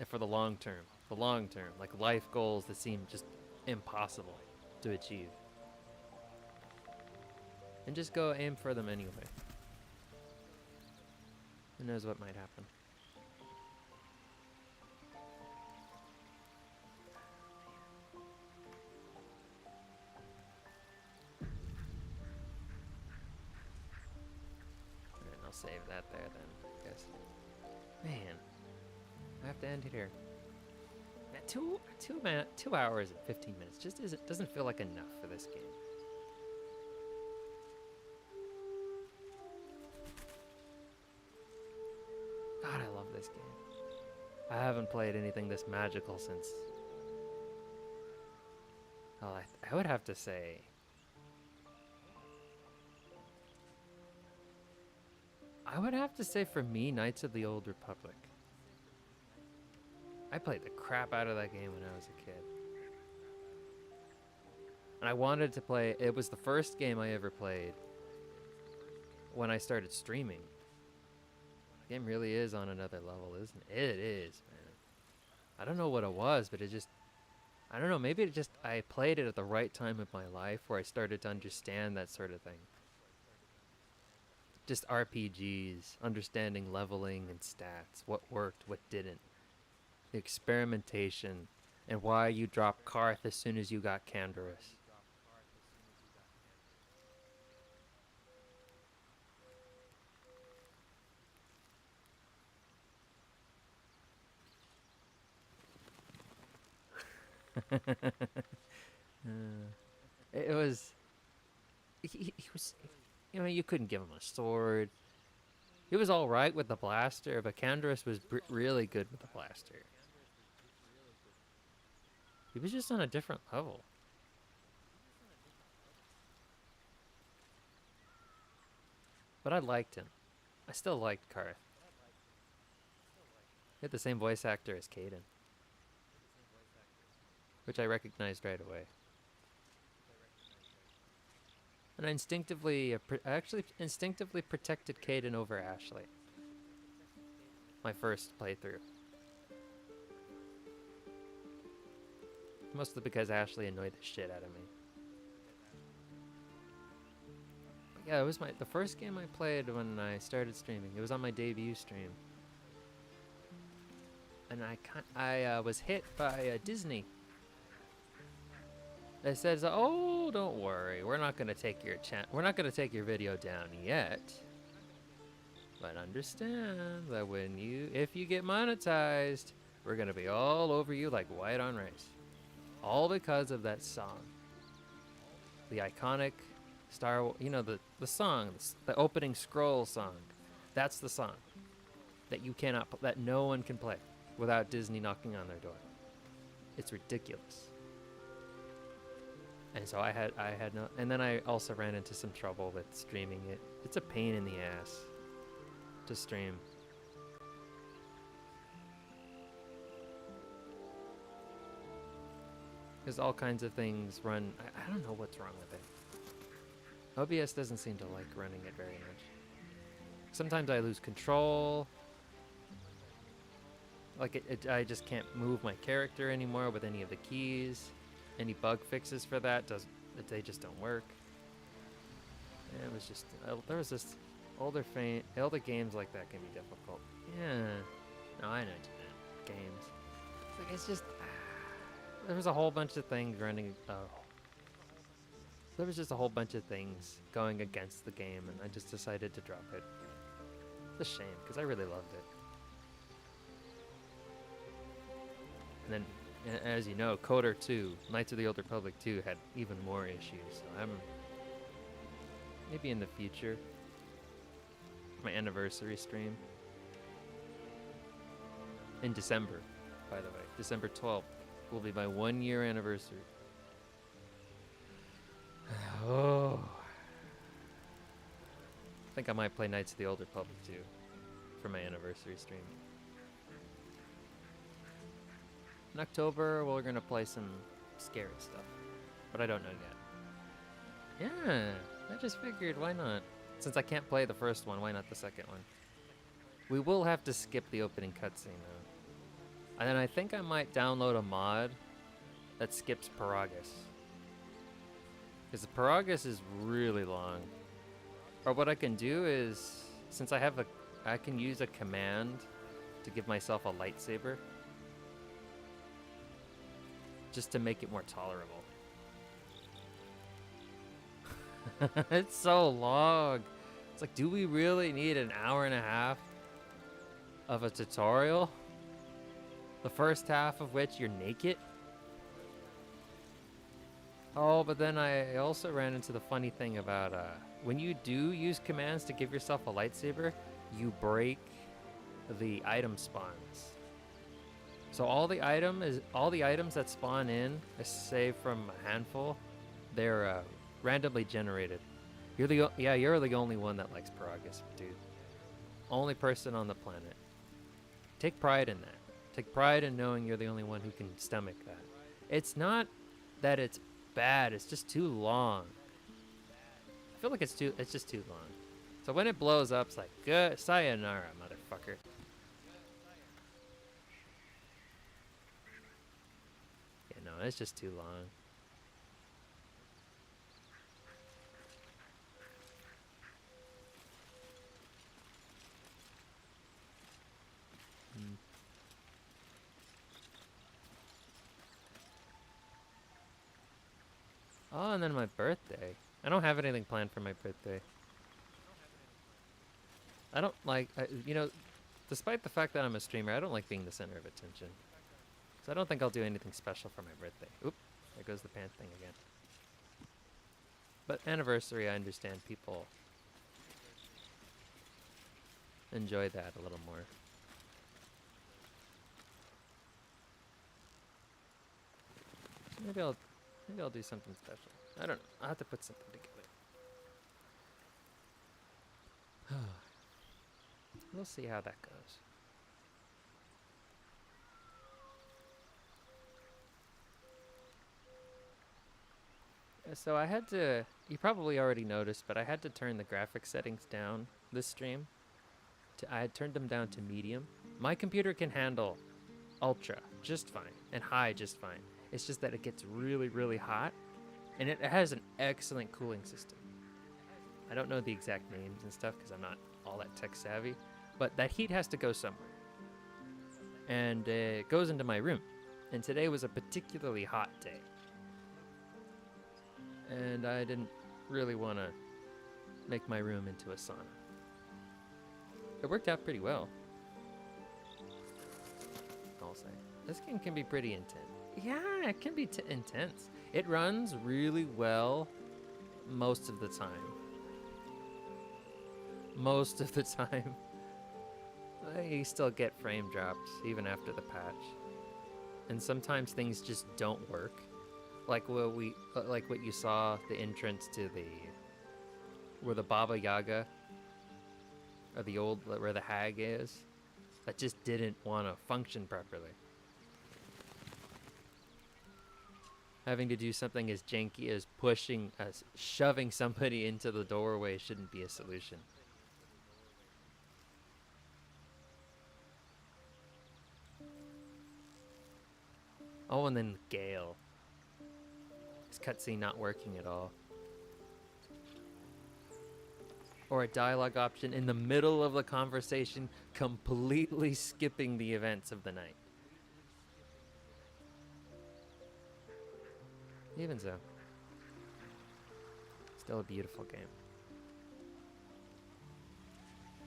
for the long term. The long term, like life goals that seem just impossible to achieve. And just go aim for them anyway. Who knows what might happen. And I'll save that there then, I guess. Man, I have to end it here. 2 hours and 15 minutes just doesn't feel like enough for this game. God, I love this game. I haven't played anything this magical since... Well, I would have to say... I would have to say for me, Knights of the Old Republic. I played the crap out of that game when I was a kid. And I wanted to play... It was the first game I ever played when I started streaming. The game really is on another level, isn't it? It is, man. I don't know what it was, but it just... I don't know, maybe it just... I played it at the right time of my life where I started to understand that sort of thing. Just RPGs, understanding leveling and stats, what worked, what didn't. The experimentation, and why you dropped Karth as soon as you got Canderous. It was... He was... You know, you couldn't give him a sword. He was alright with the blaster, but Canderous was really good with the blaster. He was just on a different level. But I liked him. I still liked Karth. He had the same voice actor as Caden, which I recognized right away. And I instinctively, instinctively protected Caden over Ashley. My first playthrough. Mostly because Ashley annoyed the shit out of me. But yeah, it was the first game I played when I started streaming. It was on my debut stream. And I was hit by Disney. It says, "Oh, don't worry, we're not gonna take your video down yet. But understand that if you get monetized, we're gonna be all over you like white on rice. All because of that song, the iconic the song, the opening scroll song. That's the song that no one can play without Disney knocking on their door. It's ridiculous." And so I had no, and then I also ran into some trouble with streaming it. It's a pain in the ass to stream. Because all kinds of things run, I don't know what's wrong with it. OBS doesn't seem to like running it very much. Sometimes I lose control. Like I just can't move my character anymore with any of the keys. Any bug fixes for that they just don't work. And it was just there was just older games like that can be difficult. Yeah, no, I know games. It's just there was a whole bunch of things running. There was just a whole bunch of things going against the game, and I just decided to drop it. It's a shame because I really loved it. And then as you know, Coder 2, Knights of the Old Republic 2 had even more issues. So I'm maybe in the future, my anniversary stream in December, by the way, December 12th will be my 1-year anniversary. Oh, I think I might play Knights of the Old Republic 2 for my anniversary stream. In October, we're gonna play some scary stuff, but I don't know yet. Yeah, I just figured, why not? Since I can't play the first one, why not the second one? We will have to skip the opening cutscene though. And then I think I might download a mod that skips Paragus. Because the Paragus is really long. Or what I can do is, since I can use a command to give myself a lightsaber. Just to make it more tolerable. It's so long. It's like, do we really need an hour and a half of a tutorial? The first half of which you're naked? Oh, but then I also ran into the funny thing about when you do use commands to give yourself a lightsaber, you break the item spawns. So all the items that spawn in, save from a handful, they're randomly generated. You're the only one that likes Paragus, dude. Only person on the planet. Take pride in that. Take pride in knowing you're the only one who can stomach that. It's not that it's bad, it's just too long. I feel like it's just too long. So when it blows up, it's like, good sayonara, motherfucker. Yeah, no, it's just too long. Oh, and then my birthday. I don't have anything planned for my birthday. I don't like, you know, despite the fact that I'm a streamer, I don't like being the center of attention. So I don't think I'll do anything special for my birthday. Oop, there goes the pants thing again. But anniversary, I understand people enjoy that a little more. So maybe I'll do something special. I don't know. I'll have to put something together. We'll see how that goes. So I had to, you probably already noticed, but I had to turn the graphics settings down this stream. I had turned them down to medium. My computer can handle ultra just fine and high just fine. It's just that it gets really, really hot, and it has an excellent cooling system. I don't know the exact names and stuff because I'm not all that tech savvy, but that heat has to go somewhere. And it goes into my room. And today was a particularly hot day. And I didn't really want to make my room into a sauna. It worked out pretty well, I'll say. This game can be pretty intense. Yeah, it can be intense. It runs really well most of the time. Most of the time. You still get frame drops even after the patch. And sometimes things just don't work. Like what you saw, the entrance to where the Baba Yaga, or the old, where the hag is, that just didn't want to function properly. Having to do something as janky as shoving somebody into the doorway shouldn't be a solution. Oh, and then Gale. This cutscene not working at all. Or a dialogue option in the middle of the conversation, completely skipping the events of the night. Even so, still a beautiful game.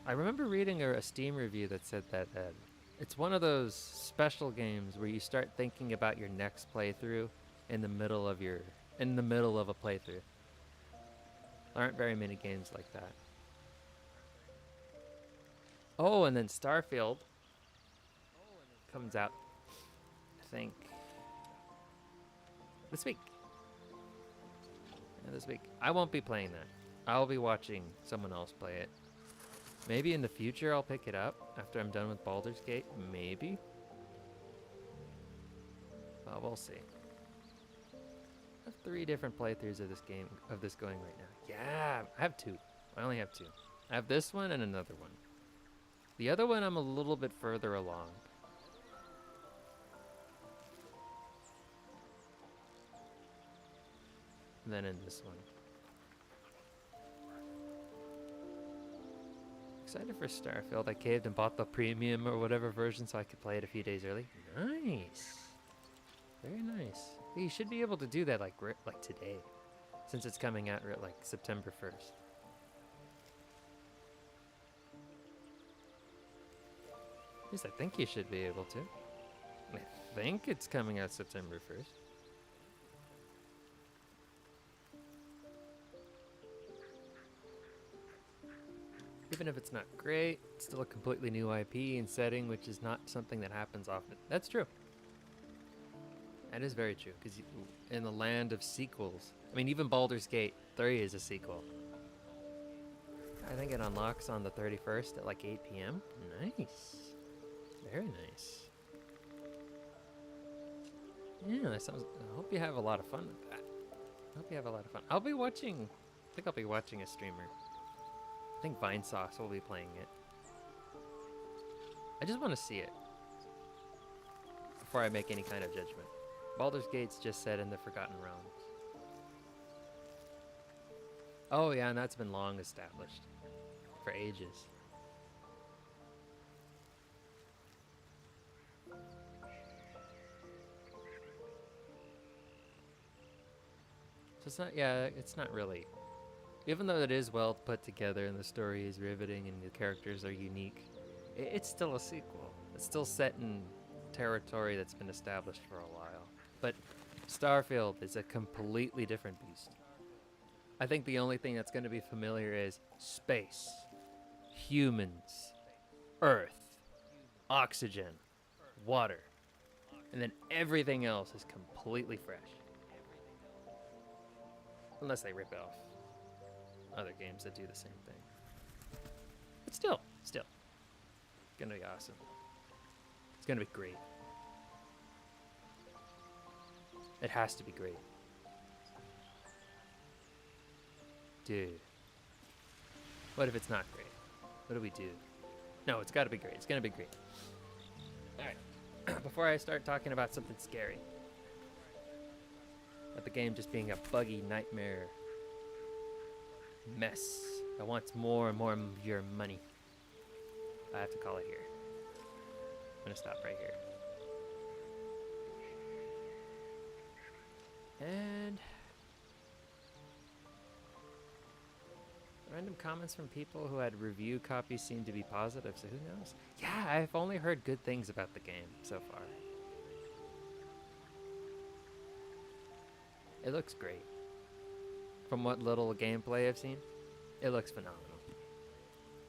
I remember reading a Steam review that said that It's one of those special games where you start thinking about your next playthrough in the middle of a playthrough. There aren't very many games like that. Oh, and then Starfield comes out, I think, this week. Yeah, this week. I won't be playing that. I'll be watching someone else play it. Maybe in the future I'll pick it up after I'm done with Baldur's Gate. Maybe. We'll see. I have 3 different playthroughs of this game, of this going right now. Yeah, I have 2. I only have 2. I have this one and another one. The other one I'm a little bit further along. Than in this one. Excited for Starfield. I caved and bought the premium or whatever version so I could play it a few days early. Nice. Very nice. You should be able to do that like today, since it's coming out like September 1st. At least I think you should be able to. I think it's coming out September 1st. Even if it's not great, it's still a completely new IP and setting, which is not something that happens often. That's true. That is very true, because in the land of sequels, I mean, even Baldur's Gate 3 is a sequel. I think it unlocks on the 31st at like 8 p.m. Nice. Very nice. Yeah, that sounds, I hope you have a lot of fun with that. I hope you have a lot of fun. I think I'll be watching a streamer. I think Vinesauce will be playing it. I just want to see it before I make any kind of judgment. Baldur's Gate's just set in the Forgotten Realms. Oh yeah, and that's been long established. For ages. So it's not really. Even though it is well put together and the story is riveting and the characters are unique, it's still a sequel. It's still set in territory that's been established for a while. But Starfield is a completely different beast. I think the only thing that's going to be familiar is space, humans, Earth, oxygen, water, and then everything else is completely fresh. Unless they rip off other games that do the same thing. But still, it's gonna be awesome. It's gonna be great. It has to be great. Dude. What if it's not great? What do we do? No, it's gotta be great. It's gonna be great. Alright. Before I start talking about something scary. About the game just being a buggy nightmare mess that wants more and more of your money. I have to call it here. I'm gonna stop right here. And random comments from people who had review copies seem to be positive, so who knows? Yeah, I've only heard good things about the game so far. It looks great. From what little gameplay I've seen, it looks phenomenal.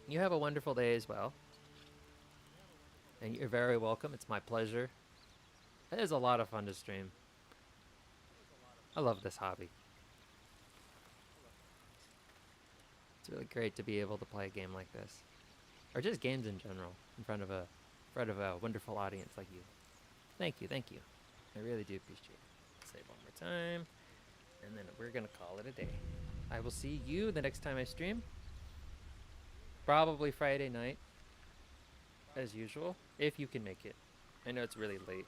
You have a wonderful day as well. And you're very welcome. It's my pleasure. It is a lot of fun to stream. I love this hobby. It's really great to be able to play a game like this. Or just games in general, in front of a wonderful audience like you. Thank you, thank you. I really do appreciate it. Save one more time. And then we're going to call it a day. I will see you the next time I stream. Probably Friday night. As usual. If you can make it. I know it's really late.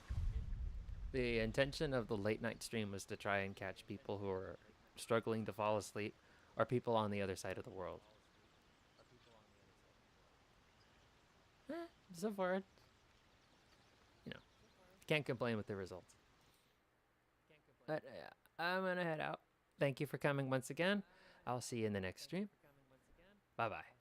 The intention of the late night stream was to try and catch people who are struggling to fall asleep. Or people on the other side of the world. So far, can't complain with the results. But I'm gonna head out. Thank you for coming once again. I'll see you in the next stream. Bye-bye.